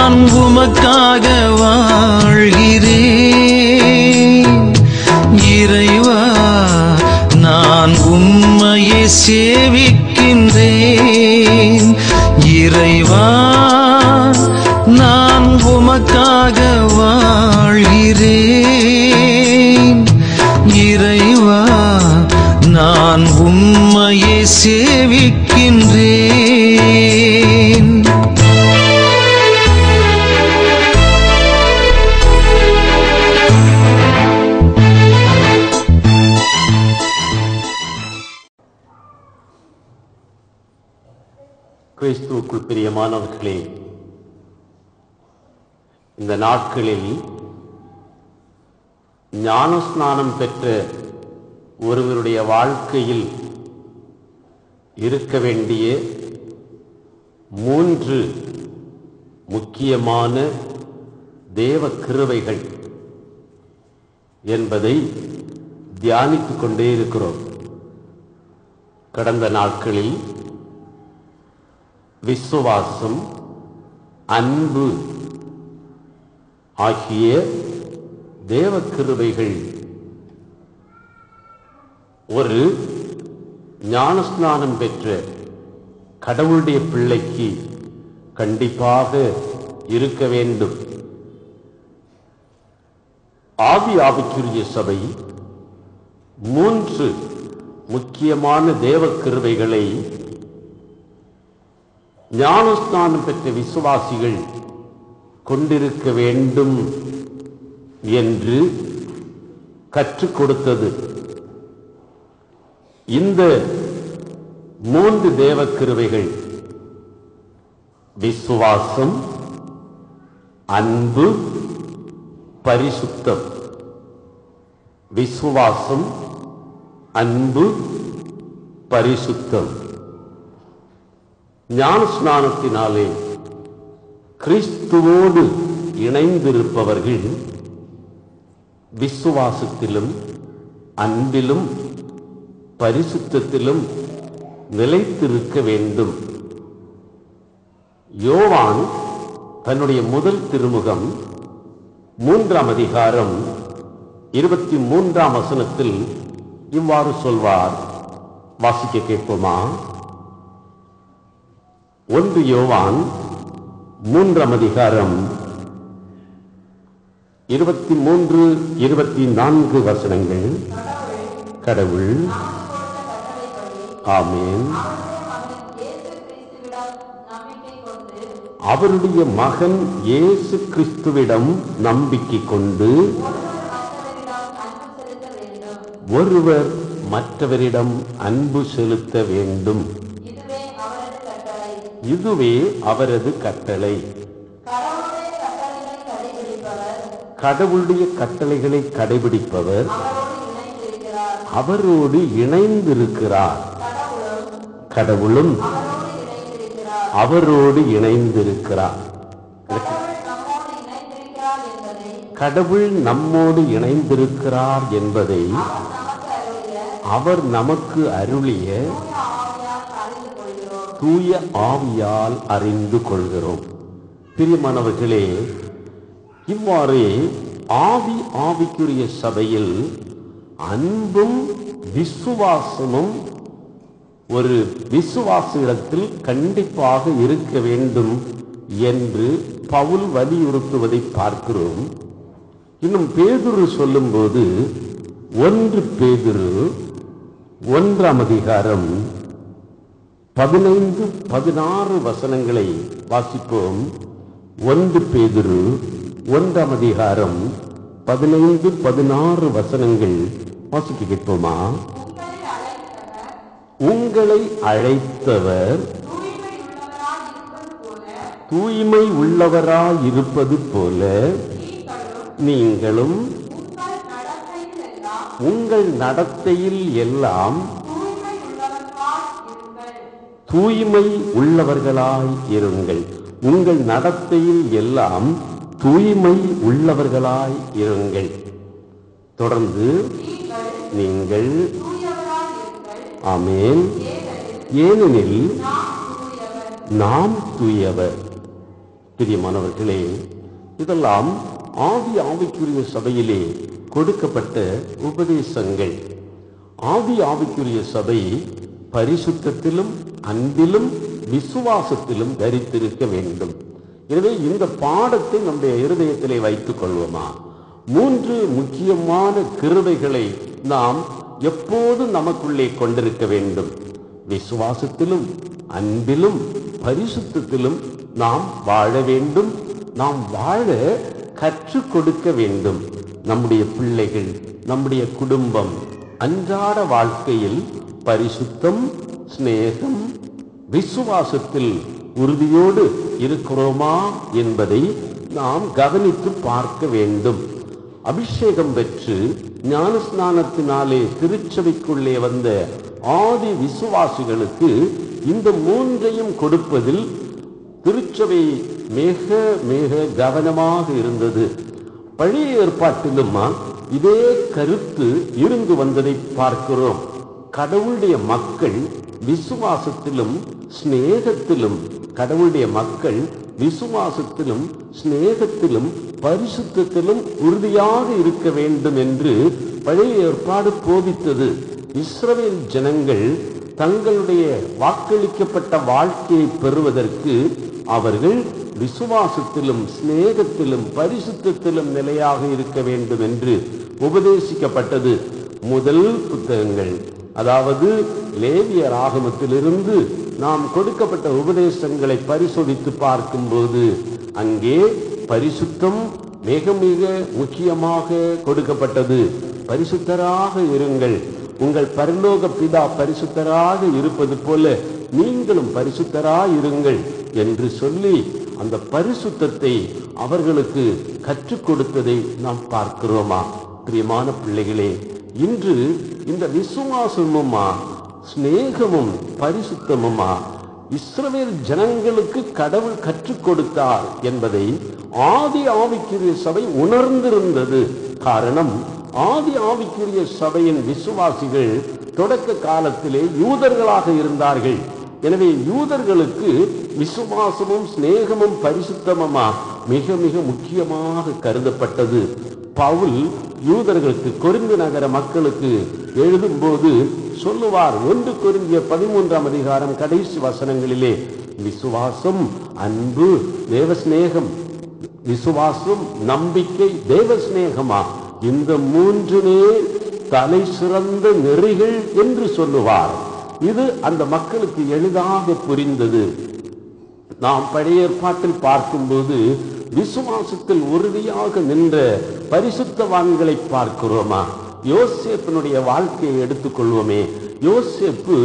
நான் உமக்காக வாழ்கிறேன். இறைவா நான் உம்மையே சேவிக்கின்றேன். இறைவா நான் உமக்காக வாழ்கிறேன். இறைவா நான் உம்மையே சேவிக்கின்றேன். கிறிஸ்துவுக்குள் பிரியமானவர்களே, இந்த நாட்களில் ஞானஸ்நானம் பெற்ற ஒருவருடைய வாழ்க்கையில் இருக்க வேண்டிய 3 முக்கியமான தேவ கிருபைகள் என்பதை தியானித்துக் கொண்டே இருக்கிறோம். கடந்த நாட்களில் விசுவாசம், அன்பு ஆகிய தேவ கிருபைகள் ஒரு ஞானஸ்நானம் பெற்ற கடவுளுடைய பிள்ளைக்கு கண்டிப்பாக இருக்க வேண்டும். ஆவிக்குரிய சபை 3 முக்கியமான தேவ கிருபைகளை ஞானஸ்நானம் பெற்ற விசுவாசிகள் கொண்டிருக்க வேண்டும் என்று கற்றுக் கொடுத்தது. இந்த 3 தேவ கிருபைகள் விசுவாசம், அன்பு, பரிசுத்தம். விசுவாசம், அன்பு, பரிசுத்தம். ஞானஸ்நானத்தினாலே கிறிஸ்துவோடு இணைந்திருப்பவர்கள் விசுவாசத்திலும் அன்பிலும் பரிசுத்தத்திலும் நிலைத்திருக்க வேண்டும். யோவான் தன்னுடைய முதல் திருமுகம் 3ஆம் அதிகாரம் 23ஆம் வசனத்தில் இவ்வாறு சொல்வார். வாசிக்க கேட்போமா? 1 யோவான் 3ஆம் அதிகாரம் 23, 24 வசனங்கள். கடவுள் ஆமென் அவருடைய மகன் இயேசு கிறிஸ்துவிடம் நம்பிக்கை கொண்டு ஒருவர் மற்றவரிடம் அன்பு செலுத்த வேண்டும். இதுவே அவரது கட்டளை. கடவுளுடைய கட்டளைகளை கடைபிடிப்பவர் அவரோடு இணைந்திருக்கிறார். கடவுளும் அவரோடு இணைந்திருக்கிறார். கடவுள் நம்மோடு இணைந்திருக்கிறார் என்பதை அவர் நமக்கு அருளிய தூய ஆவியால் அறிந்து கொள்கிறோம். பிரியமானவர்களே, இவ்வாறே ஆவிக்குரிய சபையில் அன்பும் விசுவாசமும் ஒரு விசுவாசிடத்தில் கண்டிப்பாக இருக்க வேண்டும் என்று பவுல் வலியுறுத்துவதை பார்க்கிறோம். இன்னும் பேதுரு சொல்லும்போது 1 பேதுரு 1ஆம் அதிகாரம் 15, 16 வசனங்களை வாசிப்போம். 1 பேதுரு 1ஆம் அதிகாரம் 15, 16 வசனங்கள் வாசிக்க கேட்போமா? உங்களை அழைத்தவர் தூய்மை உள்ளவராயிருப்பது போல நீங்களும் உங்கள் நடத்தையில் எல்லாம் தூய்மை உள்ளவர்களாய் இருங்கள். உங்கள் நடத்தையில் எல்லாம் தூய்மை உள்ளவர்களாய் இருங்கள். தொடர்ந்து நீங்கள் ஆமென் ஏனெனில் நாம் தூயவர். பிரியமானவர்களே, இதெல்லாம் ஆவிக்குரிய சபையிலே கொடுக்கப்பட்ட உபதேசங்கள். ஆவிக்குரிய சபை பரிசுத்தத்திலும் அன்பிலும் விசுவாசத்திலும் தரித்திருக்க வேண்டும். எனவே இந்த பாடத்தை நம்முடைய இருதயத்திலே வைத்துக் கொள்வோமா? 3 முக்கியமான கிருபைகளை நாம் எப்போது நமக்குள்ளே கொண்டிருக்க வேண்டும். விசுவாசத்திலும் அன்பிலும் பரிசுத்தத்திலும் நாம் வாழ வேண்டும். நாம் வாழ கற்றுக் கொடுக்க வேண்டும். நம்முடைய பிள்ளைகள், நம்முடைய குடும்பம் அன்றாட வாழ்க்கையில் பரிசுத்தம், சிநேகம், விசுவாசத்தில் உறுதியோடு இருக்கிறோமா என்பதை நாம் கவனித்து பார்க்க வேண்டும். அபிஷேகம் பெற்று ஞானஸ்நானத்தினாலே திருச்சபைக்குள்ளே வந்த ஆதி விசுவாசிகளுக்கு இந்த 3ஐயும் கொடுப்பதில் திருச்சபை மிக மிக கவனமாக இருந்தது. பழைய ஏற்பாட்டிலும் இதே கருத்து இருந்து வந்ததை பார்க்கிறோம். கடவுளுடைய மக்கள் விசுவாசத்திலும் சிநேகத்திலும், கடவுளுடைய மக்கள் விசுவாசத்திலும் சிநேகத்திலும் பரிசுத்தத்திலும் உறுதியாக இருக்க வேண்டும் என்று பழைய ஏற்பாடு போதித்தது. இஸ்ரவேல் ஜனங்கள் தங்களுடைய வாக்களிக்கப்பட்ட வாழ்க்கையை பெறுவதற்கு அவர்கள் விசுவாசத்திலும் சிநேகத்திலும் பரிசுத்தத்திலும் நிலையாக இருக்க வேண்டும் என்று உபதேசிக்கப்பட்டது. முதல் புத்தகங்கள், அதாவது லேவியர் ஆகமத்திலிருந்து நாம் கொடுக்கப்பட்ட உபதேசங்களை பரிசோதித்து பார்க்கும்போது அங்கே பரிசுத்தம் மிக மிக முக்கியமாக கொடுக்கப்பட்டது. பரிசுத்தராக இருங்கள், உங்கள் பரலோக பிதா பரிசுத்தராக இருப்பது போல நீங்களும் பரிசுத்தராக இருங்கள் என்று சொல்லி அந்த பரிசுத்தத்தை அவர்களுக்கு கற்றுக் கொடுத்ததை நாம் பார்க்கிறோமா? பிரியமான பிள்ளைகளே, இன்று இந்த விசுவாசமுமா சிநேகமும் பரிசுத்தமுமா இஸ்ரவேல் ஜனங்களுக்கு கடவுள் கற்றுக் கொடுத்தார் என்பதை ஆவிக்குரிய சபை உணர்ந்திருந்தது. காரணம், ஆவிக்குரிய சபையின் விசுவாசிகள் தொடக்க காலத்திலே யூதர்களாக இருந்தார்கள். எனவே யூதர்களுக்கு விசுவாசமும் சிநேகமும் பரிசுத்தமுமா மிக மிக முக்கியமாக கருதப்பட்டது. பவுல் யூதர்களுக்கு, கொரிந்து நகர மக்களுக்கு எழுதும்போது சொல்லுவார், 1 கொரிந்தியர் 13ஆம் அதிகாரம் கடைசி வசனங்களிலே, விசுவாசம், அன்பு, தேவஸ்நேகம், விசுவாசம், நம்பிக்கை, தேவஸ்நேகமா இந்த 3 தலை சிறந்த நெறிகள் என்று சொல்லுவார். இது அந்த மக்களுக்கு எளிதாக புரிந்தது. நாம் பழைய ஏற்பாட்டில் பார்க்கும்போது விசுவாசத்தில் உறுதியாக நின்ற பரிசுத்தவான்களை பார்க்கிறோமா? யோசேப்பினுடைய வாழ்க்கையை எடுத்துக்கொள்வோமே. யோசேப்பு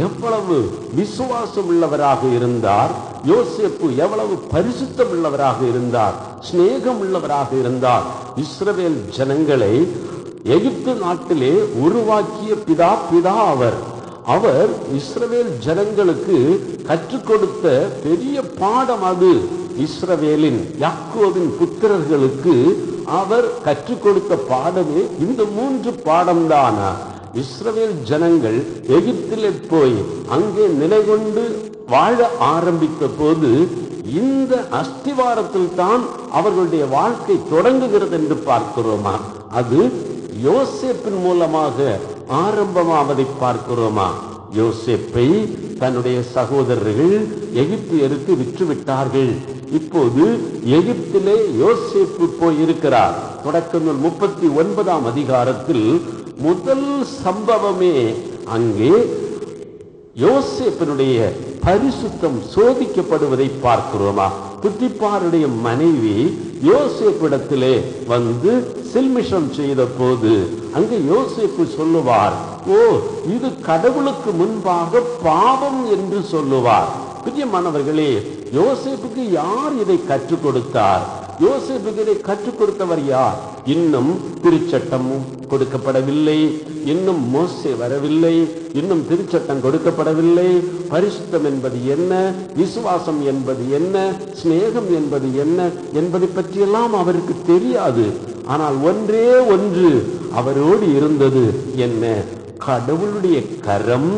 எவ்வளவு விசுவாசம் உள்ளவராக இருந்தார், யோசேப்பு எவ்வளவு பரிசுத்தம் உள்ளவராக இருந்தார், சிநேகம் உள்ளவராக இருந்தார். இஸ்ரவேல் ஜனங்களை எகிப்து நாட்டிலே உருவாக்கிய பிதா அவர் இஸ்ரவேல் ஜனங்களுக்கு கற்றுக் கொடுத்த பெரிய பாடம் அது. இஸ்ரவேலின் யாக்கோபின் புத்திரர்களுக்கு அவர் கற்றுக் கொடுத்த பாடமே இந்த 3 பாடம்தான். இஸ்ரவேல் ஜனங்கள் எகிப்திலே போய் அங்கே நிலை கொண்டு வாழ ஆரம்பித்த போது இந்த அஸ்திவாரத்தில் தான் அவர்களுடைய வாழ்க்கை தொடங்குகிறது என்று பார்க்கிறோமா? அது யோசேப்பின் மூலமாக ஆரம்பமாவதை பார்க்கிறோமா? யோசேப்பை தன்னுடைய சகோதரர்கள் எகிப்தியருக்கு விற்றுவிட்டார்கள். இப்போது எகிப்திலே யோசேப்பு போய் இருக்கிறார். தொடக்க நூல் 39ஆம் அதிகாரத்தில் முதல் சம்பவமே அங்கே யோசேப்பினுடைய பரிசுத்தம் சோதிக்கப்படுவதை பார்க்கிறோமா? புத்திப்பாருடைய மனைவி யோசேப்பிடத்திலே வந்து சில்மிஷம் செய்த போது அங்கே யோசேப்பு சொல்லுவார், ஓ, இது கடவுளுக்கு முன்பாக பாவம் என்று சொல்லுவார். பிரியமானவர்களே, யோசேப்புக்கு யார் இதை கற்றுக் கொடுத்தார்? யோசேப்புக்கு இதை கற்றுக் கொடுத்தவர் யார்? இன்னும் திருச்சட்டமும் கொடுக்கப்படவில்லை, இன்னும் மோசே வரவில்லை, இன்னும் திருச்சட்டம் கொடுக்கப்படவில்லை. பரிசுத்தம் என்பது என்ன, விசுவாசம் என்பது என்ன, சிநேகம் என்பது என்ன என்பதை பற்றியெல்லாம் அவருக்கு தெரியாது. ஆனால் ஒன்றே ஒன்று அவரோடு இருந்தது. என்ன? கடவுளுடைய கரம்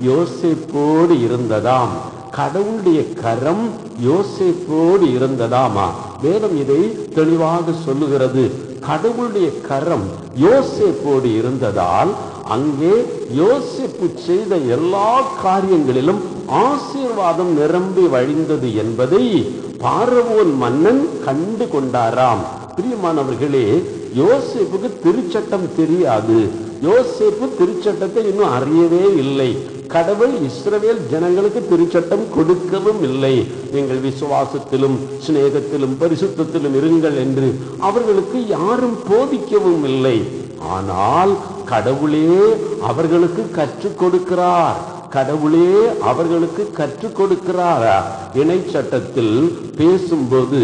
யோசேப்போடு இருந்ததாம். கடவுளுடைய கரம் யோசேப்போடு இருந்ததாமா. வேதம் இதை தெளிவாக சொல்லுகிறது. கடவுளுடைய கரம் யோசேப்போடு இருந்ததால் அங்கே யோசேப்பு செய்த எல்லா காரியங்களிலும் ஆசீர்வாதம் நிரம்பி வழிந்தது என்பதை பார்வோன் மன்னன் கண்டு கொண்டாராம். பிரியமானவர்களே, யோசேப்புக்கு திருச்சட்டம் தெரியாது. யோசேப்பு திருச்சட்டத்தை இன்னும் அறியவே இல்லை. கடவுள் இஸ்ரவேல் ஜனங்களுக்கு திருச்சட்டம் கொடுக்கவும் இல்லை. நீங்கள் விசுவாசத்திலும் சிநேகத்திலும் பரிசுத்தத்திலும் இருங்கள் என்று அவர்களுக்கு யாரும் போதிக்கவும் இல்லை. ஆனால் கடவுளே அவர்களுக்கு கற்றுக் கொடுக்கிறார். கடவுளே அவர்களுக்கு கற்றுக் கொடுக்கிறார். இணை சட்டத்தில் பேசும்போது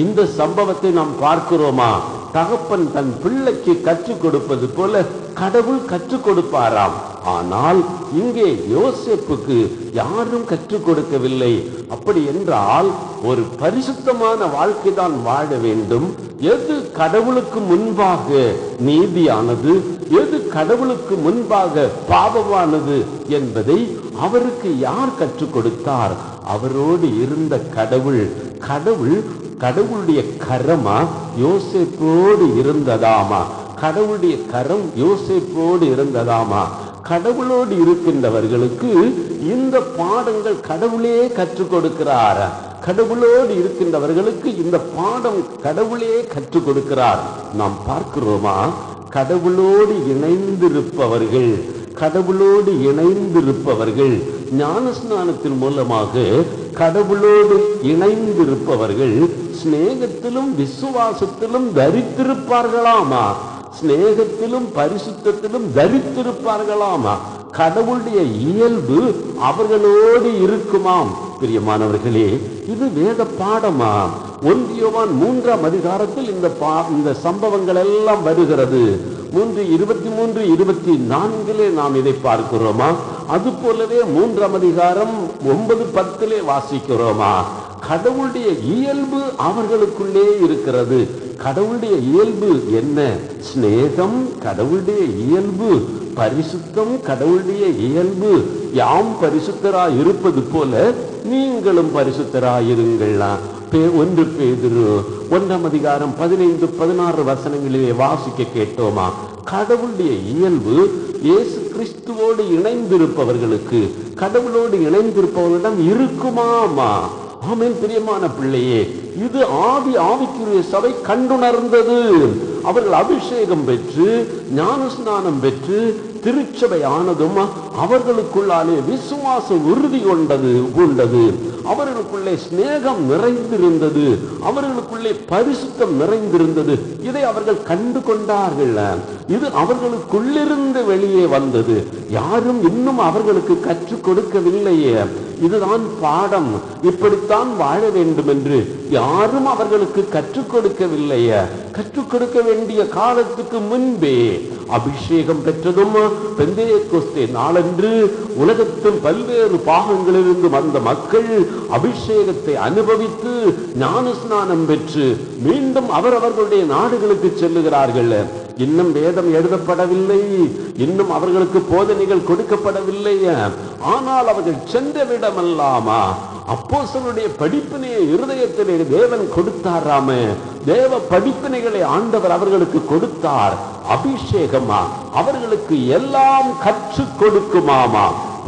இந்த சம்பவத்தை நாம் பார்க்கிறோமா? தகப்பன் தன் பிள்ளைக்கு கற்றுக் கொடுப்பது போல கடவுள் கற்றுக் கொடுப்பாராம். ஆனால் இங்கே யோசேப்புக்கு யாரும் கற்றுக் கொடுக்கவில்லை. அப்படி என்றால் ஒரு பரிசுத்தமான வாழ்க்கை தான் வாழ வேண்டும். எது கடவுளுக்கு முன்பாக நீதியானது, எது கடவுளுக்கு முன்பாக பாவமானது என்பதை அவருக்கு யார் கற்றுக் கொடுத்தார்? அவரோடு இருந்த கடவுள். கடவுளுடைய கரமா யோசேப்போடு இருந்ததாமா. கடவுளுடைய கரம் யோசேப்போடு இருந்ததாமா. கடவுளோடு இருக்கின்றவர்களுக்கு இந்த பாடங்கள் கடவுளே கற்றுக் கொடுக்கிறார். கடவுளோடு இருக்கின்றவர்களுக்கு இந்த பாடம் கடவுளே கற்றுக் கொடுக்கிறார். நாம் பார்க்கிறோமா? கடவுளோடு இணைந்திருப்பவர்கள் ஞானஸ்நானத்தின் மூலமாக கடவுளோடு இணைந்திருப்பவர்கள் சிநேகத்திலும் விசுவாசத்திலும் தரித்திருப்பார்களாமா. சிநேகத்திலும் பரிசுத்தத்திலும் தரித்திருப்பார்களாமா. கடவுளுடைய இயல்பு அவர்களோடு இருக்குமாம். பிரியமானவர்களே, இது வேத பாடமா? 1 யோவான் 3ஆம் அதிகாரத்தில் இந்த சம்பவங்கள் எல்லாம் வருகிறது. 3:23, 24 நாம் இதை பார்க்கிறோமா? அது போலவே 3ஆம் அதிகாரம் 9, 10 வாசிக்கிறோமா? கடவுளுடைய இயல்பு அவர்களுக்குள்ளே இருக்கிறது. கடவுளுடைய இயல்பு என்ன? சிநேகம் கடவுளுடைய இயல்பு, பரிசுத்தம் கடவுளுடைய இயல்பு. யாம் பரிசுத்தராய் இருப்பது போல நீங்களும் பரிசுத்தராயிருங்கள். 1 பேதுரு 1ஆம் அதிகாரம் 15, 16 வசனங்களிலே வாசிக்க கேட்டோமா? கடவுளுடைய இயல்பு இயேசு கிறிஸ்துவோடு இணைந்திருப்பவர்களுக்கு, கடவுளோடு இணைந்திருப்பவர்களிடம் இருக்குமாமா. ஆமென். பிரியமான பிள்ளையே, இது ஆவிக்குரிய சபை கண்டுணர்ந்தது. அவர்கள் அபிஷேகம் பெற்று ஞானஸ்நானம் பெற்று திருச்சபை ஆனதும் அவர்களுக்குள்ளாலே விசுவாச உறுதி கொண்டது. அவர்களுக்குள்ளே சிநேகம் நிறைந்திருந்தது. அவர்களுக்குள்ளே பரிசுத்தம் நிறைந்திருந்தது. இதை அவர்கள் கண்டு கொண்டார்கள். இது அவர்களுக்குள்ளிருந்து வெளியே வந்தது. யாரும் இன்னும் அவர்களுக்கு கற்றுக் கொடுக்கவில்லையே. இதுதான் பாடம், இப்படித்தான் வாழ வேண்டும் என்று யாரும் அவர்களுக்கு கற்றுக் கொடுக்கவில்லையே. கற்றுக் கொடுக்க வேண்டிய காலத்துக்கு முன்பே அபிஷேகம் பெற்றதும் பெந்தேகொஸ்தே நாளன்று உலகத்தின் பல்வேறு பாகங்களிலிருந்து வந்த மக்கள் அபிஷேகத்தை அனுபவித்து ஞானஸ்நானம் பெற்று மீண்டும் அவர்களுடைய நாடுகளுக்கு செல்லுகிறார்கள். இன்னும் வேதம் எழுதப்படவில்லை, இன்னும் அவர்களுக்கு போதனைகள் கொடுக்கப்படவில்லை. ஆனால் அவர்கள் சென்ற விடமல்லாமா அப்போஸ்தலருடைய படிப்பினையை இருதயத்திலே தேவன் கொடுத்தாராம. தேவ படிப்பினைகளை ஆண்டவர் அவர்களுக்கு கொடுத்தார். அபிஷேகமா அவர்களுக்கு எல்லாம் கற்றுக் கொடுக்குமாமா.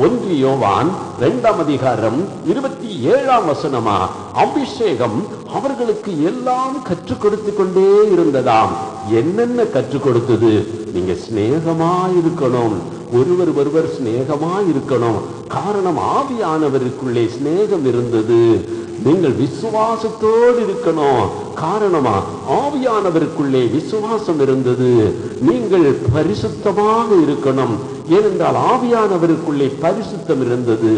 1 யோவான் 2ஆம் அதிகாரம் 27ஆம் வசனமா, அபிஷேகம் அவர்களுக்கு எல்லாம் கற்றுக் கொடுத்து கொண்டே இருந்ததாம். என்னென்ன கற்றுக் கொடுத்தது? நீங்க சிநேகமா இருக்கணும், ஒருவர் சிநேகமா இருக்கணும். காரணம், ஆவியானவருக்குள்ளே சிநேகம் இருந்தது. நீங்கள் விசுவாசத்தோடு இருக்கணும். காரணமா, ஆவியானவருக்குள்ளே விசுவாசம் இருந்தது. நீங்கள் பரிசுத்தமாக இருக்கணும். ஏனென்றால் ஆவியானவருக்குள்ளே பரிசுத்தம் இருந்தது.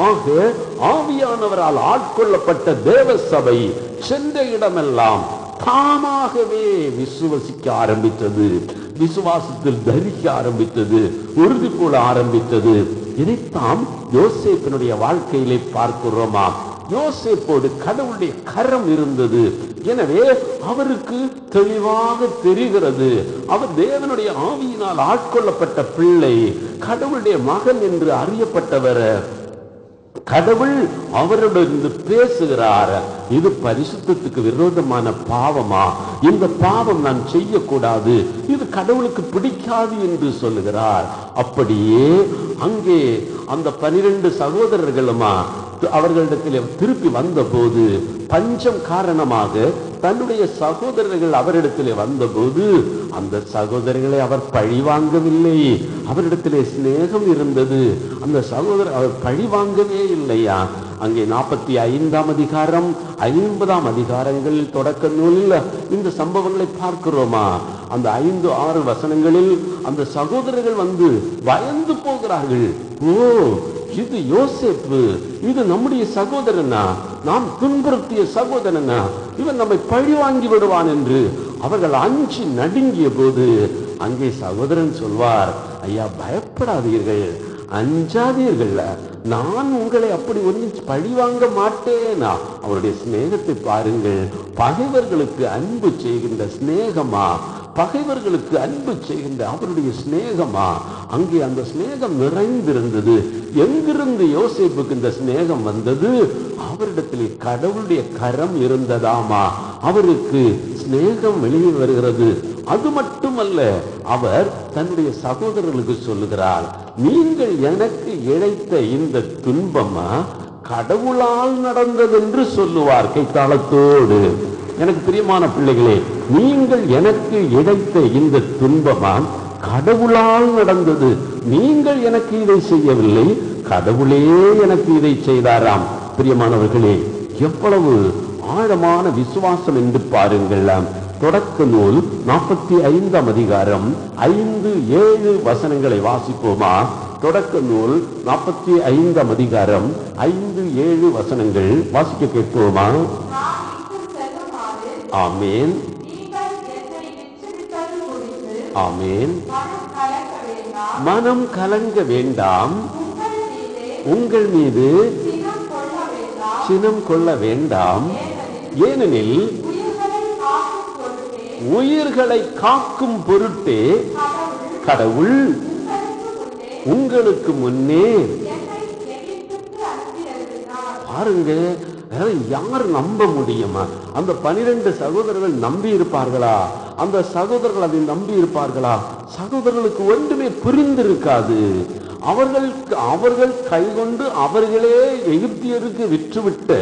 ஆக ஆவியானவரால் ஆட்கொள்ளப்பட்ட தேவ சபை சென்ற இடமெல்லாம் தாமாகவே விசுவசிக்க ஆரம்பித்தது. விசுவாசத்தில் தரிக்க ஆரம்பித்தது, உறுதி கொள்ள ஆரம்பித்தது. இதைத்தான் யோசேப்பினுடைய வாழ்க்கையிலே பார்க்கிறோமா? யோசேப்போடு கடவுளுடைய கரம் இருந்தது. எனவே அவருக்கு தெளிவாக தெரிகிறது, அவர் தேவனுடைய ஆவியினால் ஆட்கொள்ளப்பட்ட பிள்ளை, கடவுளுடைய மகன் என்று அறியப்பட்டவர். கடவுள் அவருடன் பேசுகிறார். இது பரிசுத்தத்துக்கு விரோதமான பாவமா? இந்த பாவம் நான் செய்யக்கூடாது, இது கடவுளுக்கு பிடிக்காது என்று சொல்லுகிறார். அப்படியே அங்கே அந்த 12 சகோதரர்களுமா அவர்களிடத்தில் திருப்பி வந்த போது, பஞ்சம் காரணமாக தன்னுடைய சகோதரர்கள் அவரிடத்திலே வந்தபோது அந்த சகோதரர்களை அவர் பழி வாங்கவில்லை. அவரிடத்திலே சிநேகம் இருந்தது. அந்த சகோதரர் அவர் பழி வாங்கவே இல்லையா? அங்கே 45ஆம் அதிகாரம் 50ஆம் அதிகாரங்கள் தொடக்க நூலில் இந்த சம்பவங்களை பார்க்கிறோமா? அந்த 5-6 வசனங்களில் அந்த சகோதரர்கள் வந்து பயந்து போகிறார்கள். ஓ, இது யோசேப்பு, இது நம்முடைய சகோதரனா, நாம் துன்புறுத்திய சகோதரனா, இவன் நம்மை பழி வாங்கி விடுவான் என்று அவர்கள் அஞ்சி நடுங்கிய போது அங்கே சகோதரன் சொல்வார், ஐயா பயப்படாதீர்கள், அஞ்சாதீர்கள், நான் உங்களை அப்படி ஒன்றும் பழி வாங்க மாட்டேனா. அவருடைய சிநேகத்தை பாருங்கள். பகைவர்களுக்கு அன்பு செய்கின்ற சிநேகமா, பகைவர்களுக்கு அன்பு செய்கின்ற அவருடைய சிநேகமா. அங்கே அந்த சிநேகம் நிறைந்திருந்தது. எங்கிருந்து யோசேப்புக்கு இந்த சிநேகம் வந்தது? அவரிடத்திலே கடவுளுடைய கரம் இருந்ததாமா. அவருக்கு சிநேகம் வெளியே வருகிறது. அது மட்டுமல்ல, அவர் தன்னுடைய சகோதரர்களுக்கு சொல்லுகிறார், நீங்கள் எனக்கு இழைத்த இந்த துன்பமா கடவுளால் நடந்தது என்று சொல்லுவார் கைத்தாளத்தோடு. எனக்கு பிரியமான பிள்ளைகளே, நீங்கள் எனக்கு இழைத்த இந்த துன்பமா கடவுளால் நடந்தது. நீங்கள் எனக்கு இதை செய்யவில்லை, கடவுளே எனக்கு இதை செய்தாராம். பிரியமானவர்களே, எவ்வளவு ஆழமான விசுவாசம் என்று பாருங்கள். தொடக்க நூல் 45ஆம் அதிகாரம் 5-7 வசனங்களை வாசிப்போமா? தொடக்க நூல் 45ஆம் அதிகாரம் 5-7 வசனங்கள் வாசிக்க கேட்போமா? ஆமேன், ஆமேன். மனம் கலங்க வேண்டாம், உங்கள் மீது சினம் கொள்ள வேண்டாம், ஏனெனில் உயிர்களை காக்கும் பொருட்டே கடவுள் உங்களுக்கு முன்னே. பாருங்க, யார் நம்ப முடியுமா? அந்த 12 சகோதரர்கள் நம்பி இருப்பார்களா? அந்த சகோதரர்கள் அதை நம்பி இருப்பார்களா? சகோதரர்களுக்கு ஒன்றுமே புரிந்திருக்காது. அவர்கள் கைகொண்டு அவர்களே எகிப்தியருக்கு விற்றுவிட்ட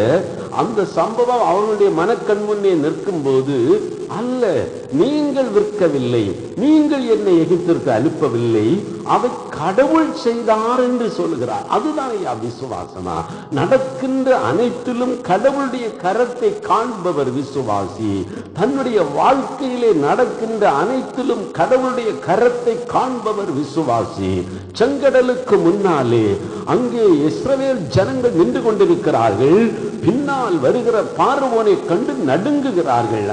அந்த சம்பவம் அவர்களுடைய மனக்கண் முன்னே நிற்கும் போது, அல்ல, நீங்கள் விற்கவில்லை, நீங்கள் என்னை எகிப்திற்கு அனுப்பவில்லை, அதை கடவுள் செய்தார் என்று சொல்லுகிறார். அதுதான் ஐயா விசுவாசமா? நடக்கின்ற அனைத்திலும் கடவுளுடைய கரத்தை காண்பவர் விசுவாசி. தன்னுடைய வாழ்க்கையிலே நடக்கின்ற அனைத்திலும் கடவுளுடைய கரத்தை காண்பவர் விசுவாசி. செங்கடலுக்கு முன்னாலே அங்கே இஸ்ரவேல் ஜனங்கள் நின்று கொண்டிருக்கிறார்கள். பின்னால் வருகிற பார்வோனை கண்டு நடுங்குகிறார்கள்.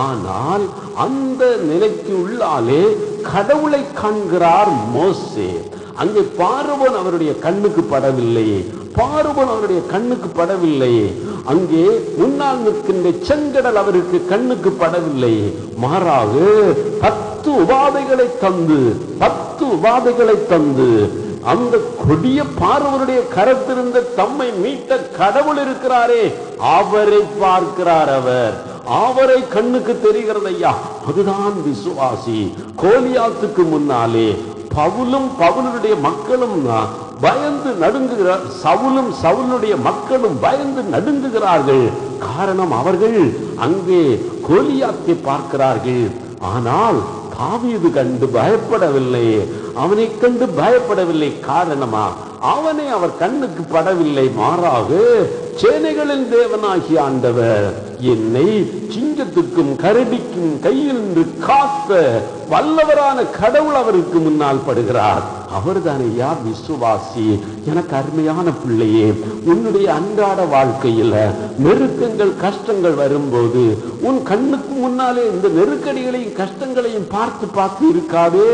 ஆனால் அந்த நிலைக்கு உள்ளாலே கடவுளை காண்கிறார் மோசே. அங்கே பார்வோன் அவருடைய கண்ணுக்கு படவில்லை, பார்வோன் அவருடைய கண்ணுக்கு படவில்லை. அங்கே முன்னால் நிற்கின்ற செங்கடல் அவருக்கு கண்ணுக்கு படவில்லை. மாறாக 10 உபாதைகளை தந்து அந்த கொடிய பார்வனுடைய கரத்திலிருந்து தம்மை மீட்ட கடவுள் இருக்கிறாரே, அவரை பார்க்கிறார். அவரை கண்ணுக்கு தெரிகிறது ஐயா. அதுதான் விசுவாசி. கோலியாத்துக்கு முன்னாலே பவுலுடைய மக்களும் பயந்து நடுங்குகிறார். சவுலுடைய மக்களும் பயந்து நடுங்குகிறார்கள். காரணம், அவர்கள் அங்கே கோலியாத்தை பார்க்கிறார்கள். ஆனால் தாவீது கண்டு பயப்படவில்லை, அவனை கண்டு பயப்படவில்லை. காரணமா? அவனை அவர் கண்ணுக்கு படவில்லை. மாறாக சேனைகளின் தேவனாகிய ஆண்டவர் என்னை சிங்கத்துக்கும் கரடிக்கும் கையில் நின்று காத்த வல்லவரான கடவுள் அவருக்கு முன்னால் படுகிறார். அவர்தான் ஐயா விசுவாசி. எனக்கு அருமையான பிள்ளையே, உன்னுடைய அன்றாட வாழ்க்கையில நெருக்கங்கள் கஷ்டங்கள் வரும்போது உன் கண்ணுக்கு முன்னாலே இந்த நெருக்கடிகளையும் கஷ்டங்களையும் பார்த்து இருக்காதே.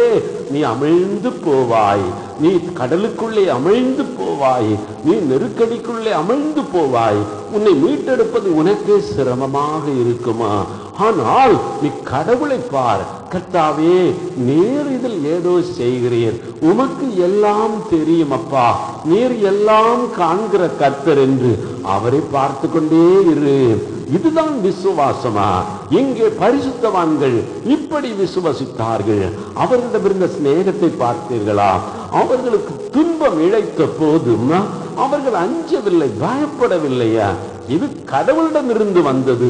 நீ அமிழ்ந்து போவாய், நீ கடலுக்குள்ளே அமிழ்ந்து போவாய், நீ நெருக்கடிக்குள்ளே அமிழ்ந்து போவாய். உன்னை மீட்டெடுப்பது உனக்கே சிரமமாக இருக்குமா? ஆனால் நீ கடவுளை பார். கர்த்தாவே, நீர் இதில் ஏதோ செய்கிறீர், உமக்கு எல்லாம் தெரியும் அப்பா, நீர் எல்லாம் காண்கிற கர்த்தர் என்று அவரை பார்த்து கொண்டே இரு. இதுதான் விசுவாசமா? இங்கே பரிசுத்தவான்கள் இப்படி விசுவசித்தார்கள். அவர்களிடமிருந்த சிநேகத்தை பார்த்தீர்களா? அவர்களுக்கு துன்பம் இழைத்த போதும் அவர்கள் அஞ்சவில்லை, பயப்படவில்லையா? இது கடவுளிடமிருந்து வந்தது.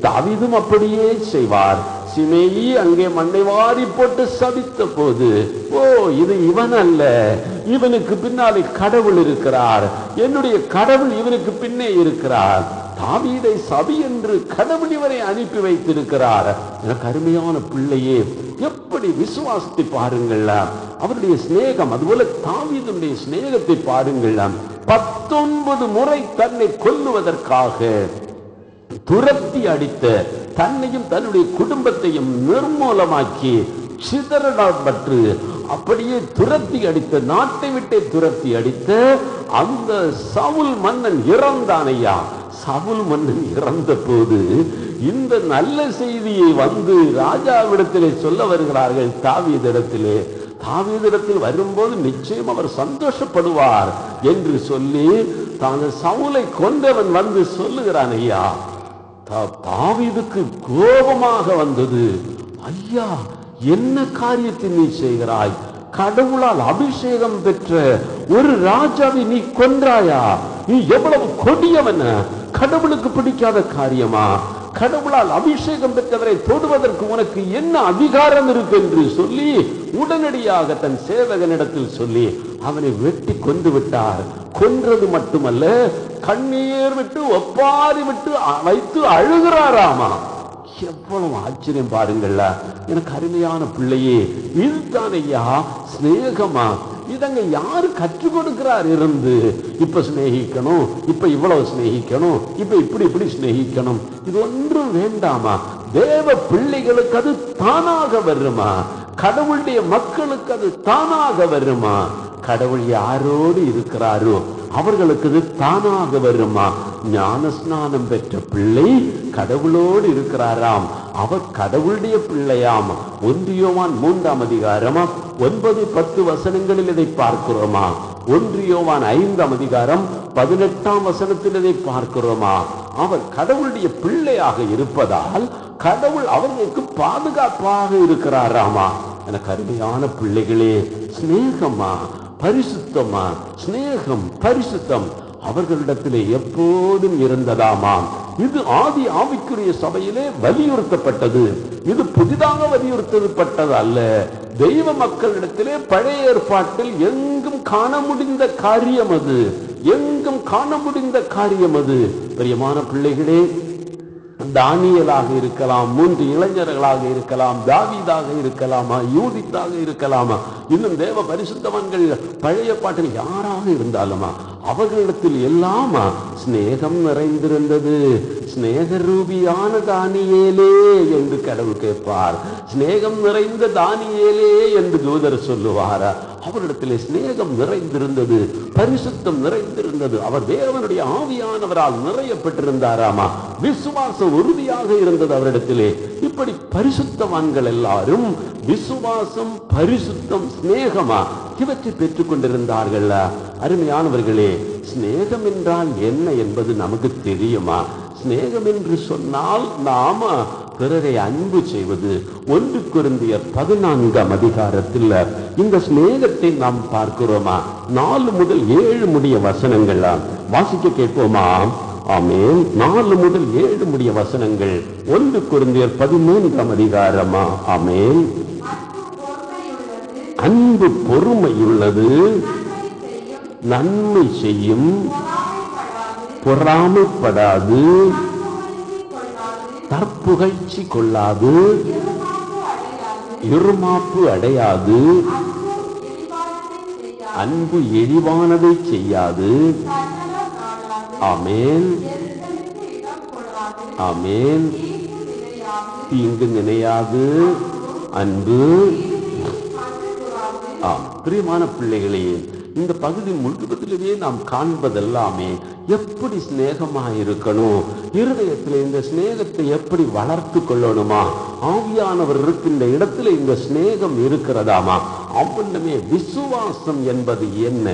தாவீதும் அப்படியே செய்வார். சிமேயி அங்கே மண்ணை வாரி போட்டு சபித்த போது, ஓ, இது இவன் அல்ல, இவனுக்கு பின்னாலே கடவுள் இருக்கிறார், என்னுடைய கடவுள் இவனுக்கு பின்னே இருக்கிறார், தாவீதை சபி என்று கடவுள் இவரை அனுப்பி வைத்திருக்கிறார். எனக்கு அருமையான பிள்ளையே, எப்படி விசுவாசத்தை பாருங்கள், அவருடைய சிநேகம். அதுபோல தாவீதுடைய சிநேகத்தை பாருங்கள். 19 முறை தன்னை கொல்லுவதற்காக துரத்தி அடித்த, தன்னையும் தன்னுடைய குடும்பத்தையும் நிர்மூலமாக்கி சிதறப்பட்டு அப்படியே துரத்தி அடித்த, நாட்டை விட்டே துரத்தி அடித்த அந்த சவுல் மன்னன் இறந்தானையா. சவுல் மன்னன் இறந்த போது இந்த நல்ல செய்தியை வந்து ராஜாவிடத்திலே சொல்ல வருகிறார்கள். தாவீதிடத்தில் வரும்போது நிச்சயம் அவர் சந்தோஷப்படுவார் என்று சொல்லி தாங்கள் சவுலை கொண்டவன் வந்து சொல்லுகிறான். ஐயா, தாவீதுக்கு கோபமாக வந்தது. ஐயா, என்ன காரியத்தை நீ செய்கிறாய்? கடவுளால் அபிஷேகம் பெற்ற ஒரு ராஜாவை நீ கொன்றாயா? நீ எவ்வளவு கொடியவன்! கடவுளுக்கு பிடிக்காத காரியமா? கடவுளால் அபிஷேகம் பெற்றவரை தொடுவதற்கு உனக்கு என்ன அதிகாரம் இருக்கு என்று சொல்லி உடனடியாக தன் சேவகனிடத்தில் சொல்லி அவனை வெட்டி கொண்டு விட்டார். கொன்றது மட்டுமல்ல, கண்ணீர் விட்டு ஒப்பாரி விட்டு வைத்து அழுகிறாராமா. எவ்வளவு ஆச்சரியம் பாருங்கள். எனக்கு அருமையான பிள்ளையே, இதுதான் ஐயா சிநேகமா. இதங்க யாரு கற்றுக் கொடுக்கிறார்? இருந்து இப்ப சிநேகிக்கணும், இப்ப இவ்வளவு சிநேகிக்கணும், இப்ப இப்படி சிநேகிக்கணும், இது ஒன்றும் வேண்டாமா? தேவ பிள்ளைகளுக்கு அது தானாக வருமா? கடவுளுடைய மக்களுக்கு அது தானாக வருமா? கடவுள் யாரோடு இருக்கிறாரோ அவர்களுக்கு இது தானாக வருமா? ஞான ஸ்நானம் பெற்ற பிள்ளை கடவுளோடு இருக்கிறாராம், அவர் கடவுளுடைய பிள்ளையாம். 1 யோவான் 3ஆம் அதிகாரம் 9-10 வசனங்களில் இதை பார்க்கிறோமா? 1 யோவான் 5ஆம் அதிகாரம் 18ஆம் வசனத்தில் இதை பார்க்கிறோமா? அவர் கடவுளுடைய பிள்ளையாக இருப்பதால் கடவுள் அவர்களுக்கு பாதுகாப்பாக இருக்கிறாராமா. எனக்கு அருமையான பிள்ளைகளே, சிநேகமா, பரிசுத்தமா? சிநேகம், பரிசுத்தம் அவர்களிடத்திலே எப்போதும் இருந்ததாமா. இது ஆதி ஆவிக்குரிய சபையிலே வலியுறுத்தப்பட்டது. இது புதிதாக வலியுறுத்தப்பட்டது அல்ல. தெய்வ மக்களிடத்திலே பழைய ஏற்பாட்டில் எங்கும் காண முடிந்த காரியம் அது. எங்கும் காண முடிந்த காரியம் அது. பிரியமான பிள்ளைகளே, தானியேலாக இருக்கலாம், 3 இளைஞர்களாக இருக்கலாம், தாவீதாக இருக்கலாமா, யூதித்தாக இருக்கலாமா, இன்னும் தேவ பரிசுத்தவான்கள் பழைய பாட்டில் யாராக இருந்தாலுமா அவர்களிடத்தில் எல்லாமா சிநேகம் நிறைந்திருந்தது. சிநேக ரூபியான தானியேலே என்று கடவுள் கேட்பார். சிநேகம் நிறைந்த தானியேலே என்று தூதர் சொல்லுவார். அவரிடத்திலே சிநேகம் நிறைந்திருந்தது, பரிசுத்தம் நிறைந்திருந்தது. அவர் தேவனுடைய ஆவியானவரால் நிறையப்பட்டிருந்தாராமா. விசுவாசம் உறுதியாக இருந்தது அவரிடத்திலே. இப்படி பரிசுத்தவான்கள் எல்லாரும் விசுவாசம், பரிசுத்தம், சிநேகமா இவற்றை பெற்றுக் கொண்டிருந்தார்கள். அருமையானவர்களே, சிநேகம் என்றால் என்ன என்பது நமக்கு தெரியுமா? சிநேகம் என்று சொன்னால் நாம பிறரை அன்பு செய்வது. 1 கொரிந்தியர் 14ஆம் அதிகாரத்தில் இந்த சிநேகத்தை நாம் பார்க்கிறோமா? 4 முதல் 7 முடிய வசனங்கள் வாசிக்க கேட்போமா? ஆமென். 4 முதல் 7 முடிய வசனங்கள் 1 கொரிந்தியர் 13ஆம் அதிகாரமா? ஆமென். அன்பு பொறுமையுள்ளது, நன்மை செய்யும், பொறாமைப்படாது, தற்புகழ்ச்சி கொள்ளாது, இருமாப்பு அடையாது, அன்பு எளிவானதை செய்யாது. ஆமென், ஆமென். தீங்கு நினையாது, அன்பு. பிரியமான பிள்ளைகளே, இந்த பகுதி முழுவதிலேயே நாம் காண்பதெல்லாமே எப்படி சிநேகமா இருக்கணும், இருதயத்தில் இந்த சிநேகத்தை எப்படி வளர்த்து கொள்ளணுமா, ஆவியானவர் இருக்கின்ற இடத்துல இந்த சிநேகம் இருக்கிறதாமா. அவனுமே விசுவாசம் என்பது என்ன?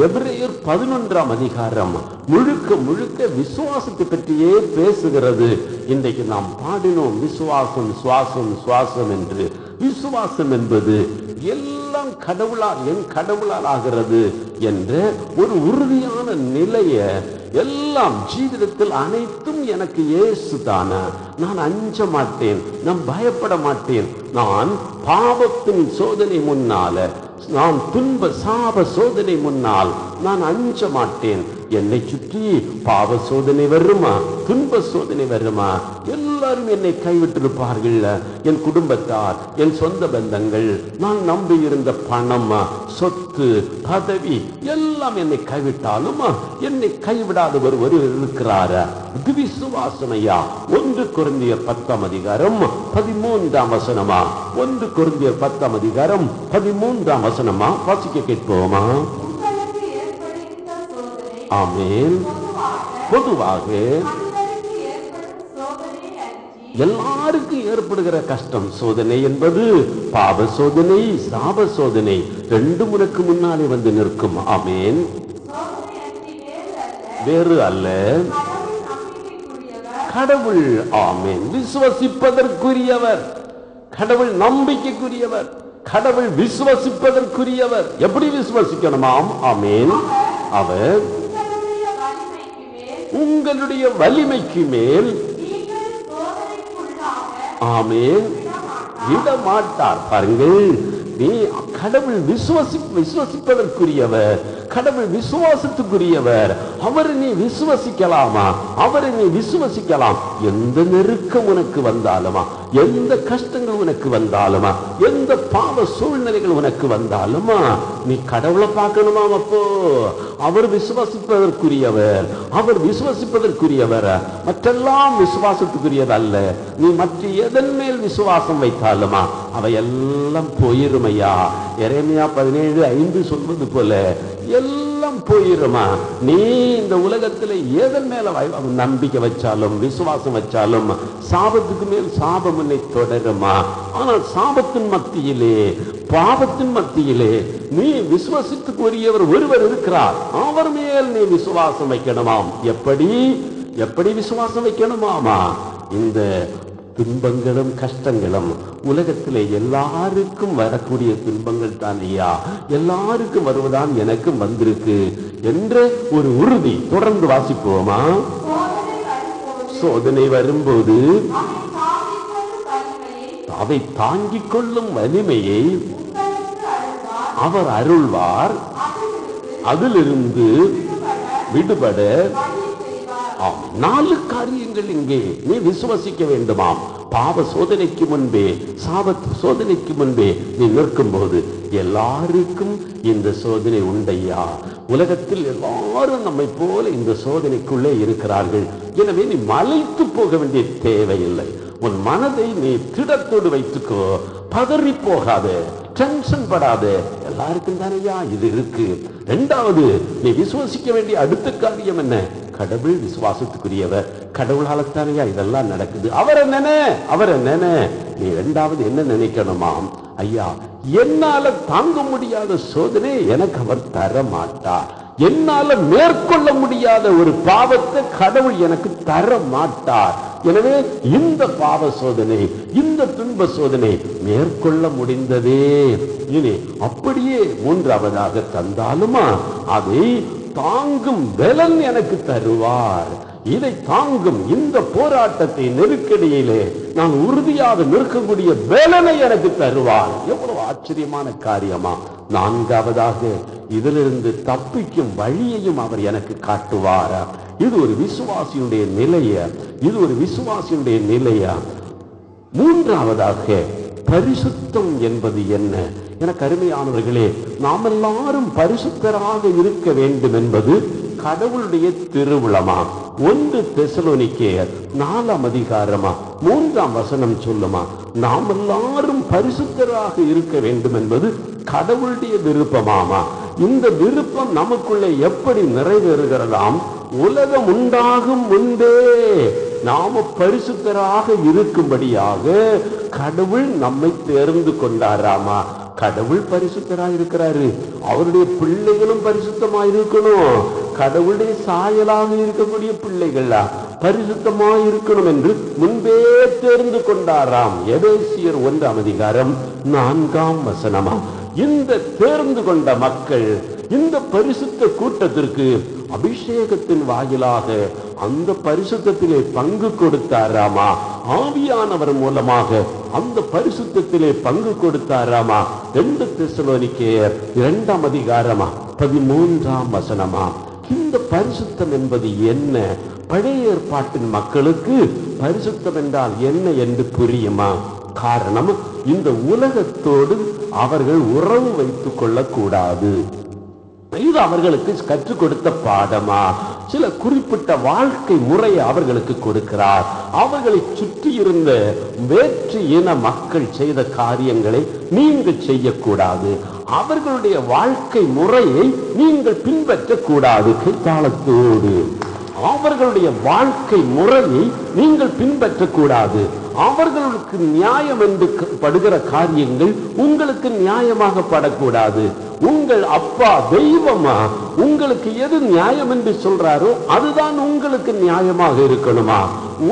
எபிரேயர் 11ஆம் அதிகாரம் முழுக்க முழுக்க விசுவாசத்தை பற்றியே பேசுகிறது. இன்றைக்கு நாம் பாடினோம் விசுவாசம் சுவாசம் சுவாசம் என்று. விசுவாசம் என்பது எல்லாம் கடவுளால், என் கடவுளால் ஆகிறது என்ற ஒரு உறுதியான நிலைய, எல்லாம் ஜீவிதத்தில் அனைத்தும் எனக்கு இயேசு தானா, நான் அஞ்ச மாட்டேன், நான் பயப்பட மாட்டேன், நான் பாவத்தின் சோதனை முன்னால, நான் துன்ப சாப சோதனை முன்னால் நான் அஞ்ச மாட்டேன். என்னை சுற்றி பாவ சோதனை வருமா, துன்ப சோதனை வருமா, எல்லாரும் என்னை கைவிட்டிருப்பார்கள். என் குடும்பத்தார், என் சொந்த பந்தங்கள், நான் நம்பி இருந்த பணம், சொத்து, பதவி எல்லாம் என்னை கைவிட்டாலும் என்னை கைவிடாதவர் ஒருவர் இருக்கிறார். இது விசுவாசமையா. 1 கொரிந்தியர் 10ஆம் அதிகாரம் 13ஆம் வசனமா, 1 கொரிந்தியர் 10ஆம் அதிகாரம் 13ஆம் வசனமா வாசிக்க கேட்போமா? ஆமென். பொதுவாக எல்லாருக்கும் ஏற்படுகிற கஷ்டம் சோதனை என்பது பாவ சோதனை, சாப சோதனை ரெண்டும் உனக்கு முன்னாலே வந்து நிற்கும். ஆமென். வேறு அல்ல, கடவுள். ஆமென். விசுவசிப்பதற்குரியவர், கடவுள் நம்பிக்கைக்குரியவர், கடவுள் விசுவசிப்பதற்குரியவர். எப்படி விசுவசிக்கணுமாம்? ஆமென். அவர் உங்களுடைய வலிமைக்கு மேல் ஆமென் விடமாட்டார். பாருங்கள், நீ கடவுள் விசுவசிப்பதற்குரியவர், கடவுள் விசுவாசத்துக்குரியவர். அவரை நீ விசுவசிக்கலாமா? அவரை நீ விசுவசிக்கலாம். எந்த நெருக்கம் உனக்கு வந்தாலுமா, எந்த கஷ்டங்கள் உனக்கு வந்தாலுமா, எந்த பாவ சூழ்நிலைகள் உனக்கு வந்தாலுமா, நீ கடவுளை பார்க்கணுமா? அப்போ அவர் விசுவாசிப்பதற்குரியவர், அவர் விசுவாசிப்பதற்குரியவர். மற்றெல்லாம் விசுவாசத்துக்குரியது அல்ல. நீ மற்ற எதன் மேல் விசுவாசம் வைத்தாலுமா அவையெல்லாம் போயிருமையா. எரேமியா 17:5 சொல்வது போல எல்லாம் போயிருமா. நீ இந்த உலகத்தில் எதன் மேல நம்பிக்கை வச்சாலும் விசுவாசம் வச்சாலும் சாபத்துக்கு மேல் சாபம் உன்னை தொடருமா. ஆனால் சாபத்தின் மத்தியிலே, பாவத்தின் மத்தியிலே நீ விசுவாசத்துக்குரியவர் ஒருவர் இருக்கிறார். அவர் மேல் நீ விசுவாசம் வைக்கணுமாம். எப்படி விசுவாசம் வைக்கணுமாமா? இந்த துன்பங்களும் கஷ்டங்களும் உலகத்திலே எல்லாருக்கும் வரக்கூடிய துன்பங்கள் தான் ஐயா, எல்லாருக்கும் வருவதான் எனக்கும் வந்திருக்கு என்ற ஒரு உறுதி. தொடர்ந்து வாசிப்போமா? சோதனை வரும்போது அதை தாங்கிக் கொள்ளும் வலிமையை அவர் அருள்வார். அதிலிருந்து விடுபட 4 காரியங்கள் இங்கே நீ விசுவசிக்க வேண்டுமாம். பாவ சோதனைக்கு முன்பே, சாப சோதனைக்கு முன்பே நீ நிற்கும் போது, எல்லாருக்கும் இந்த சோதனை உண்டையா. உலகத்தில் எல்லாரும் நம்மை போல இந்த சோதனைக்குள்ளே இருக்கிறார்கள். எனவே நீ மலைத்து போக வேண்டிய தேவையில்லை. உன் மனதை நீ திடத்தோடு வைத்துக்கோ. பதறி போகாத, டென்ஷன் படாத. எல்லாருக்கும் தானையா இது இருக்கு. 2வது, நீ விசுவாசிக்க வேண்டிய அடுத்த காரியம் என்ன? கடவுள் விசுவாசத்துக்குரியவர், கடவுளால்தானையா இதெல்லாம் நடக்குது. அவரை நினை. நீ 2வது என்ன நினைக்கணுமாம்? ஐயா, என்னால தாங்க முடியாத சோதனை எனக்கு அவர் தர மாட்டார். என்னால மேற்கொள்ள முடியாத ஒரு பாவத்தை கடவுள் எனக்கு தர மாட்டார். எனவே இந்த பாவ சோதனை, இந்த துன்ப சோதனை மேற்கொள்ள முடிந்ததே. இனி அப்படியே 3வதாக தந்தாலுமா அதை தாங்கும் பலன் எனக்கு தருவார். இதை தாங்கும் இந்த போராட்டத்தை, நெருக்கடியிலே நான் உறுதியாக நிற்கக்கூடிய பலனை எனக்கு தருவார். எவ்வளவு ஆச்சரியமான காரியமா. 4வதாக இதிலிருந்து தப்பிக்கும் வழியையும் அவர் எனக்கு காட்டுவார். இது ஒரு விசுவாசியுடைய நிலையா, இது ஒரு விசுவாசியுடைய நிலையா. 3வதாக பரிசுத்தம் என்பது என்ன? எனக்கு அருமையானவர்களே, நாம் எல்லாரும் பரிசுத்தராக இருக்க வேண்டும் என்பது கடவுளுடைய திருவுளமா. 1 தெசலோனிக்கேயர் 4ஆம் அதிகாரமா 3ஆம் வசனம் சொல்லுமா, நாம் எல்லாரும் பரிசுத்தராக இருக்க வேண்டும் என்பது கடவுளுடைய விருப்பமாமா. இந்த விருப்பம் நமக்குள்ளே எப்படி நிறைவேறுகிறதாம்? உலகம் உண்டாகும் முன்பே நாம பரிசுத்தராக இருக்கும்படியாக கடவுள் நம்மை தேர்ந்து கொண்டாராமா. கடவுள் பரிசுத்தராக இருக்கிறாரு, அவருடைய பிள்ளைகளும் பரிசுத்தமாக இருக்கணும். கடவுளுடைய சாயலாக இருக்கக்கூடிய பிள்ளைகள் பரிசுத்தமாக இருக்கணும் என்று முன்பே தேர்ந்து கொண்டாராம். எபேசியர் 1:4 இந்த தேர்ந்து கொண்ட மக்கள் இந்த பரிசுத்த கூட்டத்திற்கு அபிஷேகத்தின் வாயிலாக அந்த பரிசுத்தத்திலே பங்கு கொடுத்தாராமா. ஆவியானவர் மூலமாக அந்த பரிசுத்தத்திலே பங்கு கொடுத்தாராமா. 2 தெசலோனிக்கேயர் 2:13 இந்த பரிசுத்தம் என்பது என்ன? பழைய ஏற்பாட்டின் மக்களுக்கு பரிசுத்தம் என்றால் என்ன என்று புரியுமா? காரணம், இந்த உலகத்தோடு அவர்கள் உறவு வைத்துக் கொள்ளக்கூடாது. இது அவர்களுக்கு கற்றுக் கொடுத்த பாடமா? சில குறிப்பிட்ட வாழ்க்கை முறையை அவர்களுக்கு கொடுக்கிறார். அவர்களை சுற்றி இருந்த வேற்று இன மக்கள் செய்த காரியங்களை நீங்கள் செய்யக்கூடாது. அவர்களுடைய வாழ்க்கை முறையை நீங்கள் பின்பற்றக்கூடாது. கைத்தாளத்தோடு அவர்களுடைய வாழ்க்கை முறையை நீங்கள் பின்பற்றக்கூடாது. அவர்களுக்கு நியாயம் என்று படுகிற காரியங்கள் உங்களுக்கு நியாயமாக படக்கூடாது. உங்கள் அப்பா தெய்வமா உங்களுக்கு எது நியாயம் என்று சொல்றாரோ அதுதான் உங்களுக்கு நியாயமாக இருக்கணுமா?